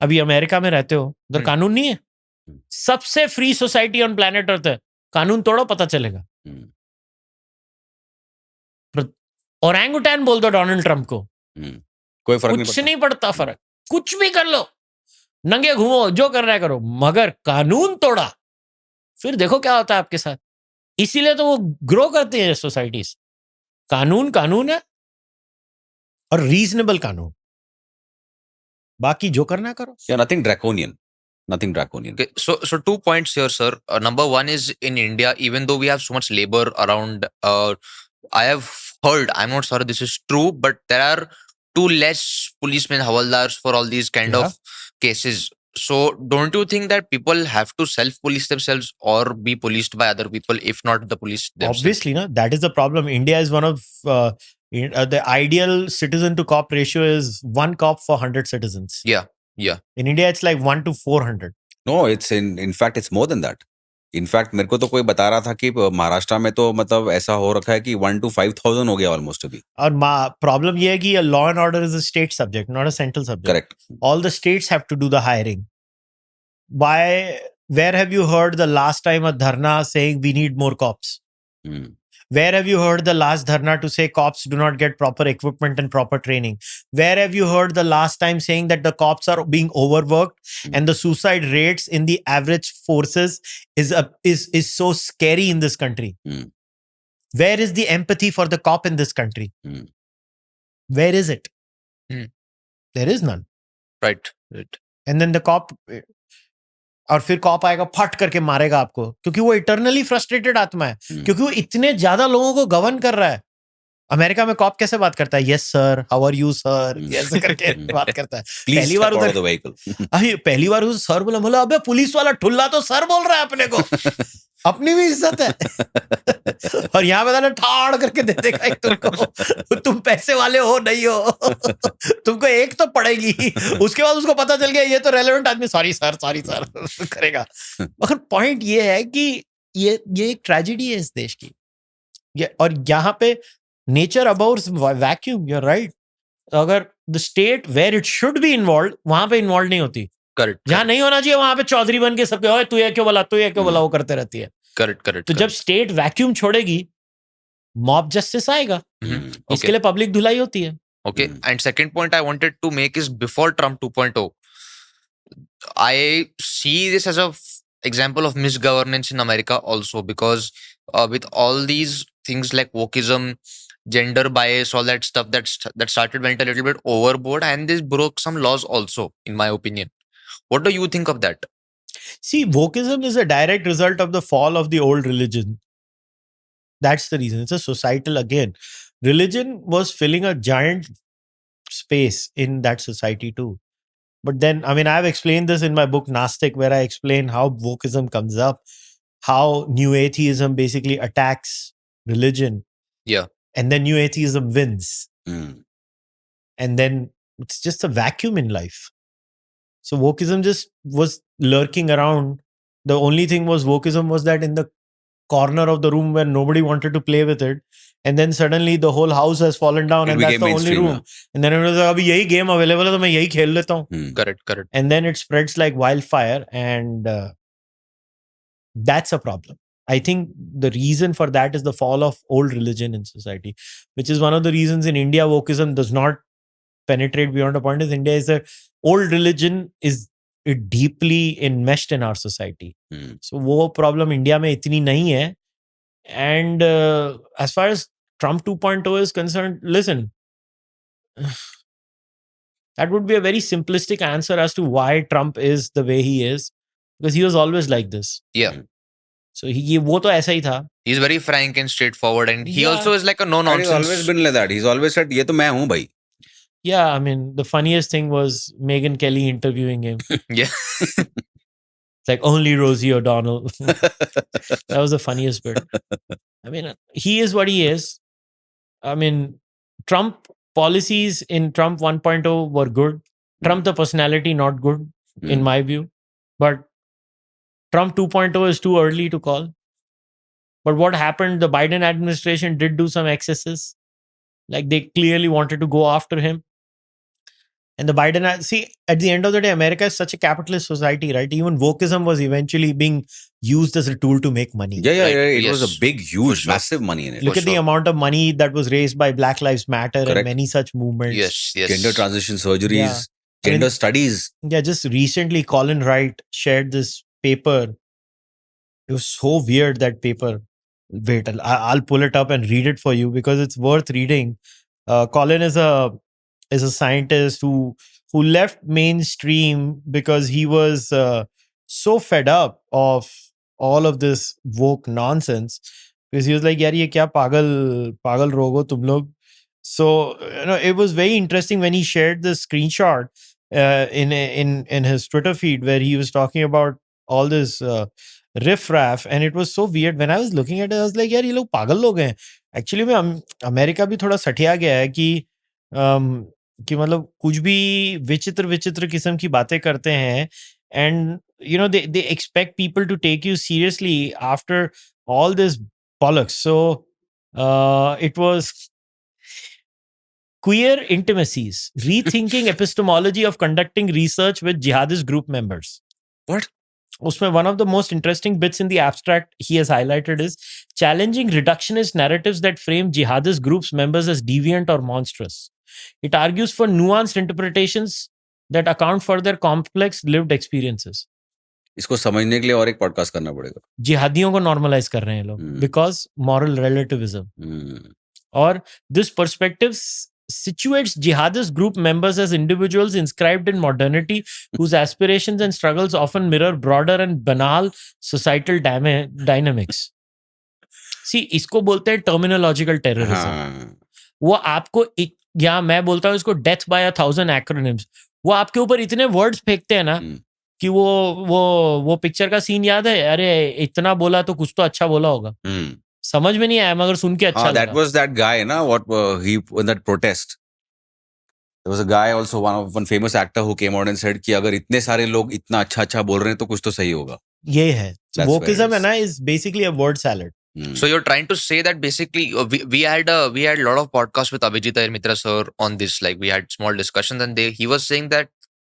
Speaker 2: अभी अमेरिका में रहते हो, उधर कानून नहीं है. सबसे free society on planet earth है. कानून तोड़ो, पता चलेगा. ओरंगुटैन बोल दो डोनाल्ड ट्रंप को,
Speaker 1: कोई फर्क
Speaker 2: कुछ नहीं पड़ता फर्क. कुछ भी कर लो, नंगे घूमो, जो कर रहा है करो, मगर कानून तोड़ा, फिर देखो क्या होता है आपके साथ. इसीलिए तो वो ग्रो करते हैं सोसाइटीज. कानून है, और रीजनेबल कानून. बाकी जो करना है करो.
Speaker 1: Yeah, nothing draconian. Nothing draconian.
Speaker 3: Okay, so 2 points here, sir. Number one is in India, even though we have so much labor around, I have heard, I'm not sure this is true, but there are too less policemen, hawaldars for all these kind
Speaker 2: Yeah.
Speaker 3: of cases. So don't you think that people have to self-police themselves or be policed by other people, if not the police themselves?
Speaker 2: Obviously, no, that is the problem. India is one of the ideal citizen to cop ratio is 1 cop for 100 citizens.
Speaker 3: Yeah, yeah.
Speaker 2: In India, it's like 1 to 400.
Speaker 1: No, it's in fact it's more than that. In fact मेरे को तो कोई बता रहा था कि महाराष्ट्र में तो मतलब ऐसा हो रखा है कि 1 to 5,000 हो गया ऑलमोस्ट अभी.
Speaker 2: और प्रॉब्लम ये है कि law and order is a state subject, not a central subject.
Speaker 1: Correct.
Speaker 2: All the states have to do the hiring. Where have you heard the last time a dharna saying we need more cops?
Speaker 1: Hmm.
Speaker 2: Where have you heard the last dharna to say cops do not get proper equipment and proper training? Where have you heard the last time saying that the cops are being overworked and the suicide rates in the average forces is so scary in this country?
Speaker 1: Hmm.
Speaker 2: Where is the empathy for the cop in this country?
Speaker 1: Hmm.
Speaker 2: Where is it?
Speaker 3: Hmm.
Speaker 2: There is none.
Speaker 3: Right.
Speaker 2: And then the cop, और फिर corp आएगा फट करके मारेगा आपको क्योंकि वो eternally frustrated आत्मा है क्योंकि वो इतने ज्यादा लोगों को गवर्न कर रहा है. अमेरिका में कॉप कैसे बात करता है? Yes sir, how are you sir, ऐसे करके बात करता है. पहली बार उधर पहली बार उस सर बोला अबे पुलिस वाला ठुल्ला तो सर बोल रहा है अपने को. अपनी भी इज्जत है. और यहाँ पे ठाड़ करके दे देगा तुमको. तुम पैसे वाले हो नहीं हो, तुमको एक तो पड़ेगी. उसके बाद उसको पता चल गया ये तो रेलेवेंट आदमी, सॉरी सर करेगा. मगर पॉइंट ये है कि ये एक ट्रेजेडी है इस देश की. और यहाँ पे nature about vacuum, you are right. अगर the state where it should be involve वहां पे इन्वॉल्व नहीं होती.
Speaker 3: करेक्ट.
Speaker 2: जहां नहीं होना चाहिए वहां पे चौधरी बन के सबके तू ये क्यों बोला वो करते रहती है.
Speaker 3: करेक्ट.
Speaker 2: तो जब स्टेट वैक्यूम छोड़ेगी मॉब जस्टिस आएगा. इसके लिए पब्लिक धुलाई होती है.
Speaker 3: Okay, and second point I wanted to make is before Trump 2.0, I see this as a example of misgovernance in America also, because with all these things like wokeism, gender bias, all that stuff that went a little bit overboard, and this broke some laws also, in my opinion. What do you think of that?
Speaker 2: See, wokeism is a direct result of the fall of the old religion. That's the reason. It's a societal, again. Religion was filling a giant space in that society too. But then, I mean, I've explained this in my book, Nastic, where I explain how wokeism comes up, how new atheism basically attacks religion.
Speaker 3: Yeah.
Speaker 2: And then new atheism wins.
Speaker 1: Mm.
Speaker 2: And then it's just a vacuum in life. So wokeism just was lurking around. The only thing was wokeism was that in the corner of the room where nobody wanted to play with it. And then suddenly the whole house has fallen down and that's the only room. And then it was like, abhi yahi game available hai, to main yahi khel leta hu.
Speaker 3: Correct.
Speaker 2: And then it spreads like wildfire, and that's a problem. I think the reason for that is the fall of old religion in society, which is one of the reasons in India wokeism does not penetrate beyond a point. Is India is that old religion is deeply enmeshed in our society. So wo problem India mein itni nahi hai. And as far as Trump 2.0 is concerned, listen, that would be a very simplistic answer as to why Trump is the way he is, because he was always like this.
Speaker 3: Yeah.
Speaker 2: So वो तो ऐसा ही था.
Speaker 3: He's very frank and straightforward, and he also is like a no-nonsense.
Speaker 1: He's always been like that. He's always said, "ये तो मैं हूँ भाई."
Speaker 2: Yeah, I mean, the funniest thing was Megyn Kelly interviewing him.
Speaker 3: Yeah.
Speaker 2: It's like only Rosie O'Donnell. That was the funniest bit. I mean, he is what he is. I mean, Trump policies in Trump 1.0 were good. Trump the personality not good in my view. But Trump 2.0 is too early to call. But what happened, the Biden administration did do some excesses. Like they clearly wanted to go after him. And the Biden, see, at the end of the day, America is such a capitalist society, right? Even wokeism was eventually being used as a tool to make money.
Speaker 1: Yeah. It was a big, huge, massive money in it.
Speaker 2: Look at the amount of money that was raised by Black Lives Matter and many such movements.
Speaker 3: Yes.
Speaker 1: Gender transition surgeries, gender studies.
Speaker 2: Yeah, just recently Colin Wright shared this paper. It was so weird, that paper. Wait, I'll pull it up and read it for you because it's worth reading. Colin is a scientist who who left mainstream because he was so fed up of all of this woke nonsense. Because he was like, "यार ये क्या पागल रोग हो तुम लोग?" So it was very interesting when he shared this screenshot in his Twitter feed where he was talking about all this riff-raff, and it was so weird. When I was looking at it, I was like, "यार ये लोग पागल लोग हैं." Actually में America भी थोड़ा सठिया गया है कि मतलब कुछ भी विचित्र किस्म की बातें करते हैं, and they expect people to take you seriously after all this bollocks. So it was Queer Intimacies, Rethinking Epistemology of Conducting Research with Jihadist Group Members.
Speaker 1: What?
Speaker 2: Usme one of the most interesting bits in the abstract he has highlighted is challenging reductionist narratives that frame jihadist groups members as deviant or monstrous. It argues for nuanced interpretations that account for their complex lived experiences.
Speaker 1: इसको समझने के लिए और एक podcast करना पड़ेगा.
Speaker 2: जिहादियों को normalise कर रहे हैं लोग बिकॉज मॉरल रिलेटिविज्म. और this perspective situates jihadist group members as individuals inscribed in modernity whose aspirations and struggles often mirror broader and banal societal dynamics. See, इसको बोलते हैं terminological terrorism. वो आपको या मैं बोलता हूँ इसको death by 1,000 acronyms. वो आपके ऊपर इतने वर्ड्स फेंकते हैं ना कि वो पिक्चर का सीन याद है, अरे इतना बोला तो कुछ तो अच्छा बोला होगा. समझ में नहीं आया मगर सुन के अच्छा लगा.
Speaker 1: That was that guy, na? What he in that protest. There was a guy also, one famous actor who came out and said कि अगर इतने सारे लोग इतना अच्छा बोल रहे हैं तो कुछ तो सही होगा.
Speaker 2: ये है. Wokeism है ना, is basically a word salad.
Speaker 3: So you're trying to say that basically we had a lot of podcasts with Abhijit Iyer Mitra sir on this. Like we had small discussions, and he was saying that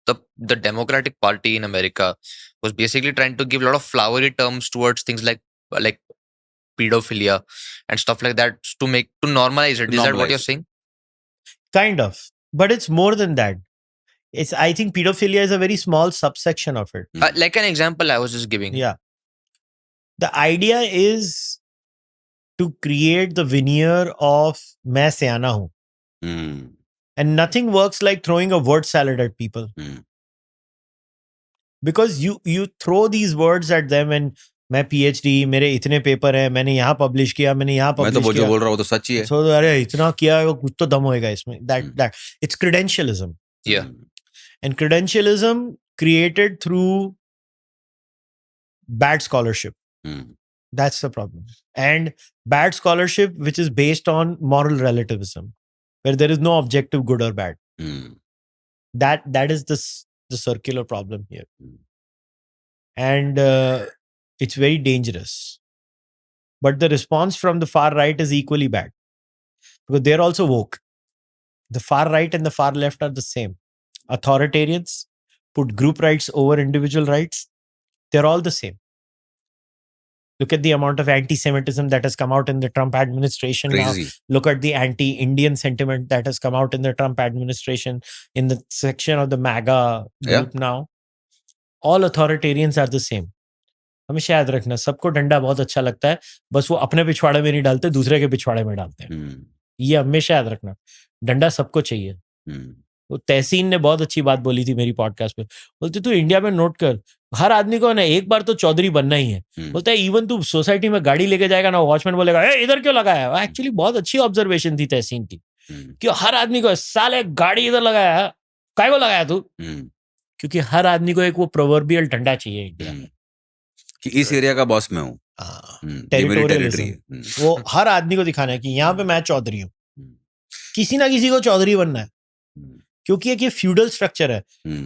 Speaker 3: the Democratic Party in America was basically trying to give a lot of flowery terms towards things like pedophilia and stuff like that to normalize it. Is that what you're saying?
Speaker 2: Kind of, but it's more than that. I think pedophilia is a very small subsection of it.
Speaker 3: Like an example I was just giving.
Speaker 2: Yeah. The idea is to create the veneer of मैं सियाना हूँ. And nothing works like throwing a word salad at people. Because you throw these words at them and मैं PhD, मेरे इतने paper हैं, मैंने यहाँ publish किया, मैंने यहाँ पब्लिश किया.
Speaker 1: मैं तो जो बोल रहा हूँ तो सच ही है.
Speaker 2: So अरे इतना किया है, कुछ तो दम होएगा इसमें. That it's credentialism.
Speaker 3: Yeah.
Speaker 2: And credentialism created through bad scholarship. That's the problem. And bad scholarship which is based on moral relativism, where there is no objective good or bad. That is the circular problem here. And it's very dangerous. But the response from the far right is equally bad. Because they're also woke. The far right and the far left are the same. Authoritarians put group rights over individual rights. They're all the same. Look at the amount of anti-Semitism that has come out in the Trump administration.
Speaker 1: Crazy.
Speaker 2: Now. Look at the anti-Indian sentiment that has come out in the Trump administration, in the section of the MAGA group now. All authoritarians are the same. हमेशा याद रखना, सबको डंडा बहुत अच्छा लगता है, बस वो अपने पिछवाड़े में नहीं डालते, दूसरे के पिछवाड़े में डालते हैं. ये हमेशा याद रखना, डंडा सबको चाहिए. तो तहसीन ने बहुत अच्छी बात बोली थी मेरी पॉडकास्ट पे. बोलते तू इंडिया में नोट कर, हर आदमी को ना एक बार तो चौधरी बनना ही है. बोलता है इवन तू सोसाइटी में गाड़ी लेके जाएगा ना, वॉचमैन बोलेगा ए इधर क्यों लगाया. एक्चुअली बहुत अच्छी ऑब्जर्वेशन थी तहसीन की कि हर आदमी को साले गाड़ी इधर लगाया, काय को लगाया तू. क्योंकि हर आदमी को एक वो प्रोवर्बियल डंडा चाहिए इंडिया में
Speaker 1: कि इस एरिया का बॉस मैं हूँ.
Speaker 2: टेरिटोरियलिज्म वो हर आदमी को दिखाना है कि यहाँ पे मैं चौधरी हूँ. किसी ना किसी को चौधरी बनना है, क्योंकि एक ये फ्यूडल स्ट्रक्चर है.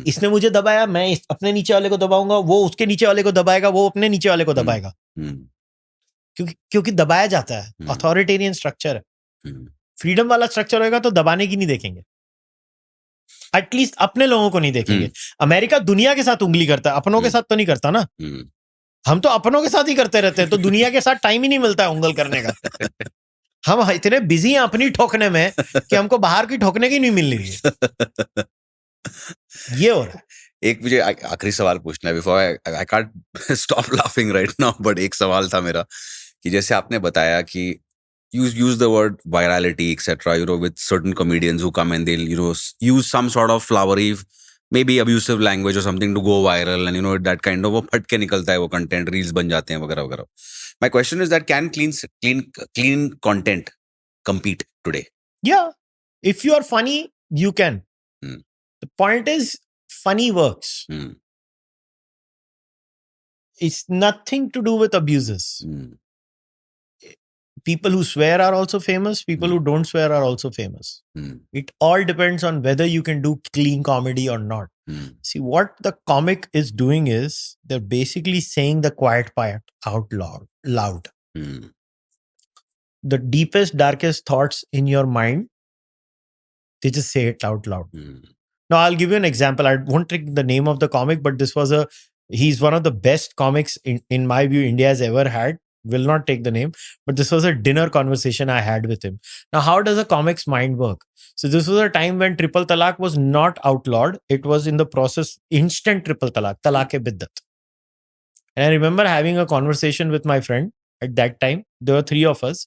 Speaker 2: इसने मुझे दबाया, मैं अपने नीचे वाले को दबाऊंगा, वो उसके नीचे वाले को दबाएगा, वो अपने नीचे वाले को दबाएगा. क्योंकि दबाया जाता है. अथॉरिटेरियन स्ट्रक्चर है. फ्रीडम वाला स्ट्रक्चर होगा तो दबाने की नहीं देखेंगे, एटलीस्ट अपने लोगों को नहीं देखेंगे. अमेरिका दुनिया के साथ उंगली करता है, अपनों के साथ तो नहीं करता ना. हम तो अपनों के साथ ही करते रहते हैं, तो दुनिया के साथ टाइम ही नहीं मिलता है उंगल करने का. हम इतने बिजी हैं अपनी ठोकने में कि हमको बाहर की ठोकने की नहीं मिल रही है. ये हो रहा है.
Speaker 1: एक मुझे आखिरी सवाल पूछना है before I can't stop laughing right now. But एक सवाल था मेरा कि जैसे आपने बताया कि use the word virality etc, with certain comedians who come and they'll use some sort of flowery maybe abusive language or something to go viral, and that kind of वो फट के निकलता है वो content, reels बन जाते हैं वगैरह वगैरह. My question is that can clean content compete today?
Speaker 2: Yeah, if you are funny, you can.
Speaker 1: Hmm.
Speaker 2: The point is, funny works.
Speaker 1: Hmm.
Speaker 2: It's nothing to do with abuses.
Speaker 1: Hmm.
Speaker 2: People who swear are also famous. People who don't swear are also famous.
Speaker 1: Hmm.
Speaker 2: It all depends on whether you can do clean comedy or not.
Speaker 1: Hmm.
Speaker 2: See, what the comic is doing is they're basically saying the quiet part out loud.
Speaker 1: Hmm.
Speaker 2: The deepest, darkest thoughts in your mind, they just say it out loud.
Speaker 1: Hmm.
Speaker 2: Now, I'll give you an example. I won't take the name of the comic, but he's one of the best comics in my view India has ever had. Will not take the name, but this was a dinner conversation I had with him. Now, how does a comic's mind work? So this was a time when triple talaq was not outlawed. It was in the process, instant triple talaq, talaq-e-biddat. And I remember having a conversation with my friend at that time. There were 3 of us.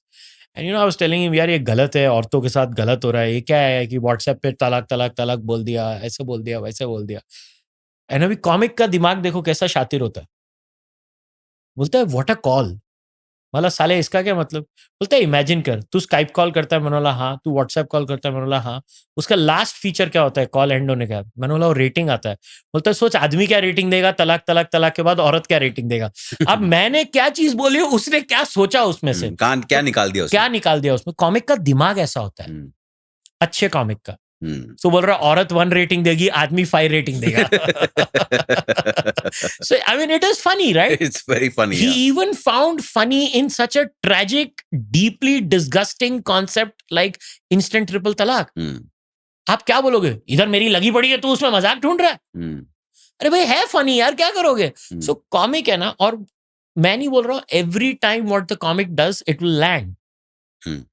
Speaker 2: And I was telling him, यार ये गलत है, औरतों के साथ गलत हो रहा है. ये क्या है कि व्हाट्सएप पे तलाक तलाक तलाक बोल दिया, ऐसे बोल दिया, वैसे बोल दिया. एंड अभी कॉमिक का दिमाग देखो कैसा शातिर होता है. बोलता है व्हाट अ कॉल. मतलब साले इसका क्या मतलब. बोलता है इमेजिन कर, तू स्काइप कॉल करता है. मैंने बोला हाँ. तू व्हाट्सएप कॉल करता है. मैंने बोला हाँ. उसका लास्ट फीचर क्या होता है कॉल एंड होने के बाद. मैंने बोला वो रेटिंग आता है. बोलता है सोच आदमी क्या रेटिंग देगा, तलाक तलाक तलाक के बाद औरत क्या रेटिंग देगा. अब मैंने क्या चीज बोली, उसने क्या सोचा उसमें से,
Speaker 1: क्या निकाल दिया उसमें.
Speaker 2: कॉमिक का दिमाग ऐसा होता है, अच्छे कॉमिक का.
Speaker 1: Hmm.
Speaker 2: So बोल रहा औरत 1 रेटिंग देगी, आदमी 5 रेटिंग देगा. So I mean it is funny, right?
Speaker 1: It's very funny.
Speaker 2: He
Speaker 1: Yeah.
Speaker 2: even found funny in such a tragic, deeply disgusting concept like instant triple talaq.
Speaker 1: Hmm.
Speaker 2: आप क्या बोलोगे, इधर मेरी लगी पड़ी है तू उसमें मजाक ढूंढ रहा है.
Speaker 1: Hmm.
Speaker 2: अरे भाई है फनी यार, क्या करोगे.
Speaker 1: Hmm.
Speaker 2: सो कॉमिक है ना, और मैं नहीं बोल रहा हूँ every time what the comic does it will land.
Speaker 1: Hmm.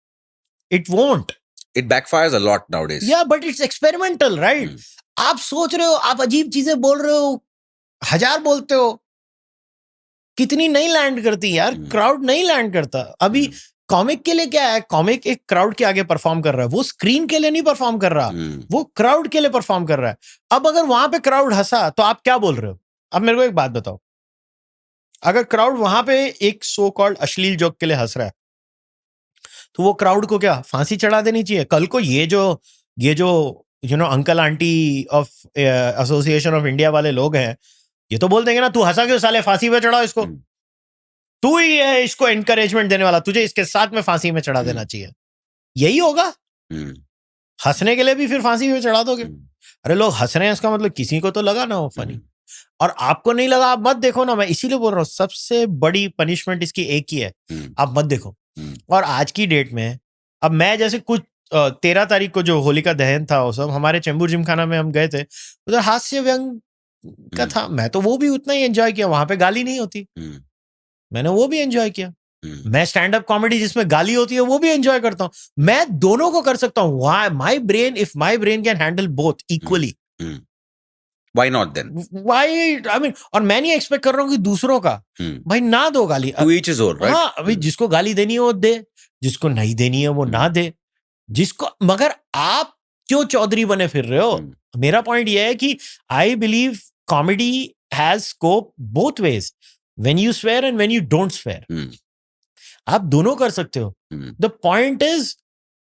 Speaker 2: It won't.
Speaker 1: It backfires a lot nowadays.
Speaker 2: या बट इट्स एक्सपेरिमेंटल, राइट. आप सोच रहे हो, आप अजीब चीजें बोल रहे हो, 1000 बोलते हो, कितनी नहीं लैंड करती यार. क्राउड नहीं लैंड करता. अभी कॉमिक के लिए क्या है, कॉमिक एक क्राउड के आगे परफॉर्म कर रहा है. वो स्क्रीन के लिए नहीं परफॉर्म कर रहा, वो क्राउड के लिए परफॉर्म कर रहा है. अब अगर वहां पे क्राउड हंसा तो आप क्या बोल रहे हो. अब मेरे को एक बात बताओ, अगर क्राउड वहां पे एक सो कॉल्ड अश्लील जोक के लिए हंस रहा है, तो वो क्राउड को क्या फांसी चढ़ा देनी चाहिए. कल को ये जो uncle aunty of association of India वाले लोग हैं, ये तो बोल देंगे ना, तू हंसा क्यों साले, फांसी पे चढ़ाओ इसको. तू ही है इसको एनकरेजमेंट देने वाला, तुझे इसके साथ में फांसी में चढ़ा देना चाहिए. यही होगा. हंसने के लिए भी फिर फांसी में चढ़ा दोगे. अरे लोग हंस रहे हैं, इसका मतलब किसी को तो लगा ना वो फनी. और आपको नहीं लगा, आप मत देखो ना. मैं इसीलिए बोल रहा हूँ सबसे बड़ी पनिशमेंट इसकी एक ही है, आप मत देखो. और आज की डेट में, अब मैं जैसे कुछ 13 तारीख को जो होलिका दहन था, वो सब हमारे चेंबूर जिमखाना में हम गए थे, उधर हास्य व्यंग का था. मैं तो वो भी उतना ही एंजॉय किया, वहां पे गाली नहीं होती, मैंने वो भी एंजॉय किया. मैं स्टैंड अप कॉमेडी जिसमें गाली होती है वो भी एंजॉय करता हूँ. मैं दोनों को कर सकता हूँ. My brain, if my brain can handle both equally,
Speaker 1: Why not then?
Speaker 2: Why? I mean, और मैं नहीं एक्सपेक्ट कर रहा हूँ कि दूसरों का, भाई ना दो गाली.
Speaker 1: To each his own, right?
Speaker 2: हाँ, अभी जिसको गाली देनी है वो दे, जिसको नहीं देनी है वो ना दे, जिसको. मगर आप क्यों चौधरी बने फिर रहे हो. मेरा पॉइंट ये है कि I believe comedy has scope both ways, when you swear and when you don't swear. आप दोनों कर सकते हो. द पॉइंट इज,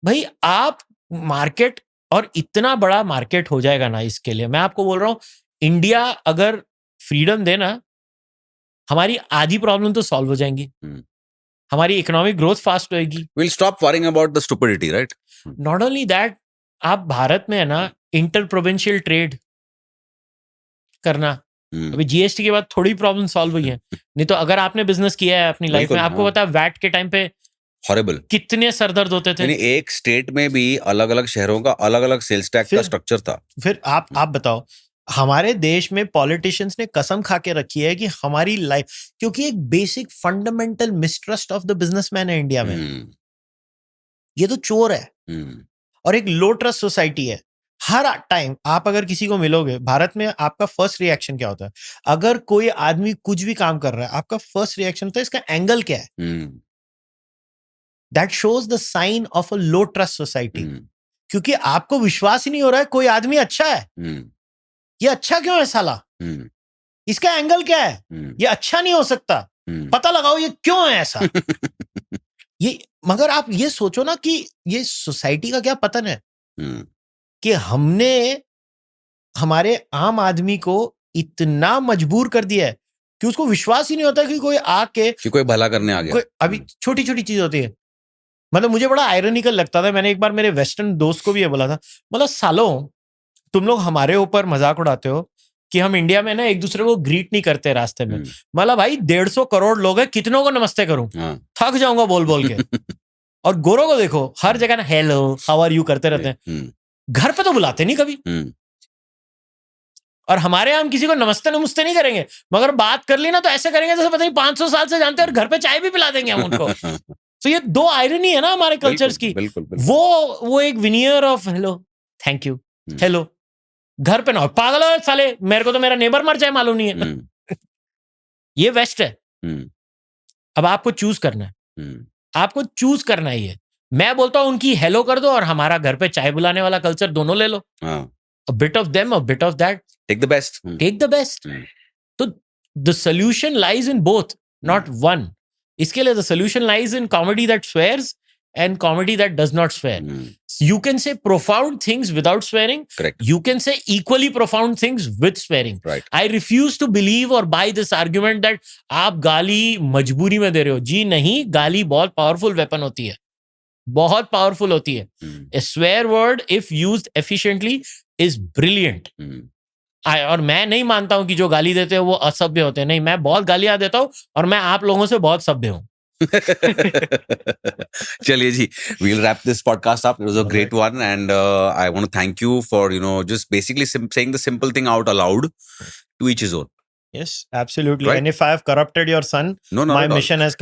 Speaker 2: भाई आप मार्केट, और इतना बड़ा मार्केट हो जाएगा ना इसके लिए. मैं आपको बोल रहा हूँ, इंडिया अगर फ्रीडम देना, हमारी आधी प्रॉब्लम तो सॉल्व हो जाएंगी. हमारी इकोनॉमिक ग्रोथ फास्ट होएगी.
Speaker 1: We'll stop worrying about the stupidity, right?
Speaker 2: Not only that, आप भारत में है ना इंटर प्रोविंशियल ट्रेड करना. अभी जीएसटी के बाद थोड़ी प्रॉब्लम सॉल्व हुई है. नहीं तो अगर आपने बिजनेस किया है अपनी लाइफ में, आपको पता है वैट के टाइम पे
Speaker 1: हॉरिबल
Speaker 2: कितने सरदर्द होते थे.
Speaker 1: एक स्टेट में भी अलग अलग शहरों का अलग अलग सेल्स टैक्स का स्ट्रक्चर था. फिर
Speaker 2: आप बताओ, हमारे देश में पॉलिटिशियंस ने कसम खा के रखी है कि हमारी लाइफ, क्योंकि एक basic fundamental mistrust of the businessman है इंडिया में. ये तो चोर है और एक लो ट्रस्ट सोसाइटी है. हर टाइम आप अगर किसी को मिलोगे भारत में, आपका फर्स्ट रिएक्शन क्या होता है. अगर कोई आदमी कुछ भी काम कर रहा है, आपका फर्स्ट रिएक्शन होता है इसका एंगल क्या है. That shows the sign of a low trust society. क्योंकि आपको विश्वास ही नहीं हो रहा है कोई आदमी अच्छा है, ये अच्छा क्यों है साला,
Speaker 1: हम्म,
Speaker 2: इसका एंगल क्या है,
Speaker 1: हम्म,
Speaker 2: ये अच्छा नहीं हो सकता,
Speaker 1: हम्म,
Speaker 2: पता लगाओ ये क्यों है ऐसा। ये मगर आप ये सोचो ना कि ये सोसाइटी का क्या पतन है
Speaker 1: हम्म,
Speaker 2: कि हमने हमारे आम आदमी को इतना मजबूर कर दिया है कि उसको विश्वास ही नहीं होता कि कोई आके
Speaker 1: कि कोई भला करने आ गया।
Speaker 2: कोई अभी छोटी छोटी चीज होती है। मतलब मुझे बड़ा आयरनिकल लगता था, मैंने एक बार मेरे वेस्टर्न दोस्त को भी ये बोला था, मतलब सालों तुम लोग हमारे ऊपर मजाक उड़ाते हो कि हम इंडिया में ना एक दूसरे को ग्रीट नहीं करते रास्ते में। मतलब भाई 150 करोड़ लोग हैं, कितनों को नमस्ते करूं,
Speaker 1: हाँ।
Speaker 2: थक जाऊंगा बोल बोल के। और गोरों को देखो हर जगह ना हेलो हाउ आर यू करते रहते हैं, घर पे तो बुलाते नहीं कभी। और हमारे यहाँ हम किसी को नमस्ते नमस्ते नहीं करेंगे, मगर बात कर ली ना तो ऐसे करेंगे जैसे पता नहीं 500 साल से जानते हैं, और घर पे चाय भी पिला देंगे हम उनको। तो ये दो आयरनी है ना हमारे कल्चर्स की।
Speaker 1: बिल्कुल, बिल्कुल।
Speaker 2: वो एक veneer of hello thank you hello, घर पे ना पागल हो साले, मेरे को तो मेरा नेबर मर जाए मालूम नहीं है। ये वेस्ट है। अब आपको चूज करना है, आपको चूज करना ही है। मैं बोलता हूं उनकी हेलो कर दो और हमारा घर पे चाय बुलाने वाला कल्चर दोनों ले लो। A bit of them, a bit of that.
Speaker 1: Take the best.
Speaker 2: Take the best. So the solution lies in both, not one. इसके लिए the solution lies in comedy that swears and comedy that does not swear. You can say profound things without swearing.
Speaker 1: Correct.
Speaker 2: You can say equally profound things with swearing.
Speaker 1: Right.
Speaker 2: I refuse to believe or buy this argument that आप गाली मजबूरी में दे रहे हो। जी नहीं, गाली बहुत powerful weapon होती है, बहुत पावरफुल होती है। A swear word if used efficiently is brilliant. और मैं नहीं मानता हूं कि जो गाली देते हैं वो असभ्य होते हैं, नहीं, मैं बहुत गालियां देता हूं और मैं आप लोगों से बहुत सभ्य हूं।
Speaker 1: Chaliye ji, we'll wrap this podcast up. It was a great one, and I want to thank you for just basically saying the simple thing out aloud. To each his own.
Speaker 2: Yes, absolutely.
Speaker 1: Right?
Speaker 2: And if I have corrupted your son,
Speaker 1: No,
Speaker 2: my mission has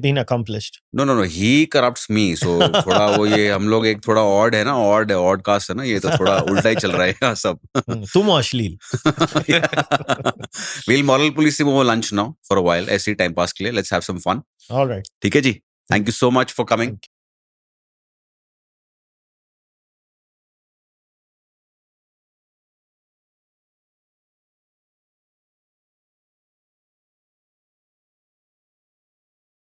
Speaker 2: been accomplished.
Speaker 1: No. He corrupts me. So थोड़ा वो ये हम लोग एक थोड़ा odd है ना, odd cast है ना, ये तो थोड़ा उल्टा ही चल रहा है यहाँ सब।
Speaker 2: तुम अश्लील।
Speaker 1: We'll moral police से वो lunch now for a while. ऐसे ही time pass के लिए. Let's have some fun.
Speaker 2: All right.
Speaker 1: ठीक है जी. Thank you so much for coming.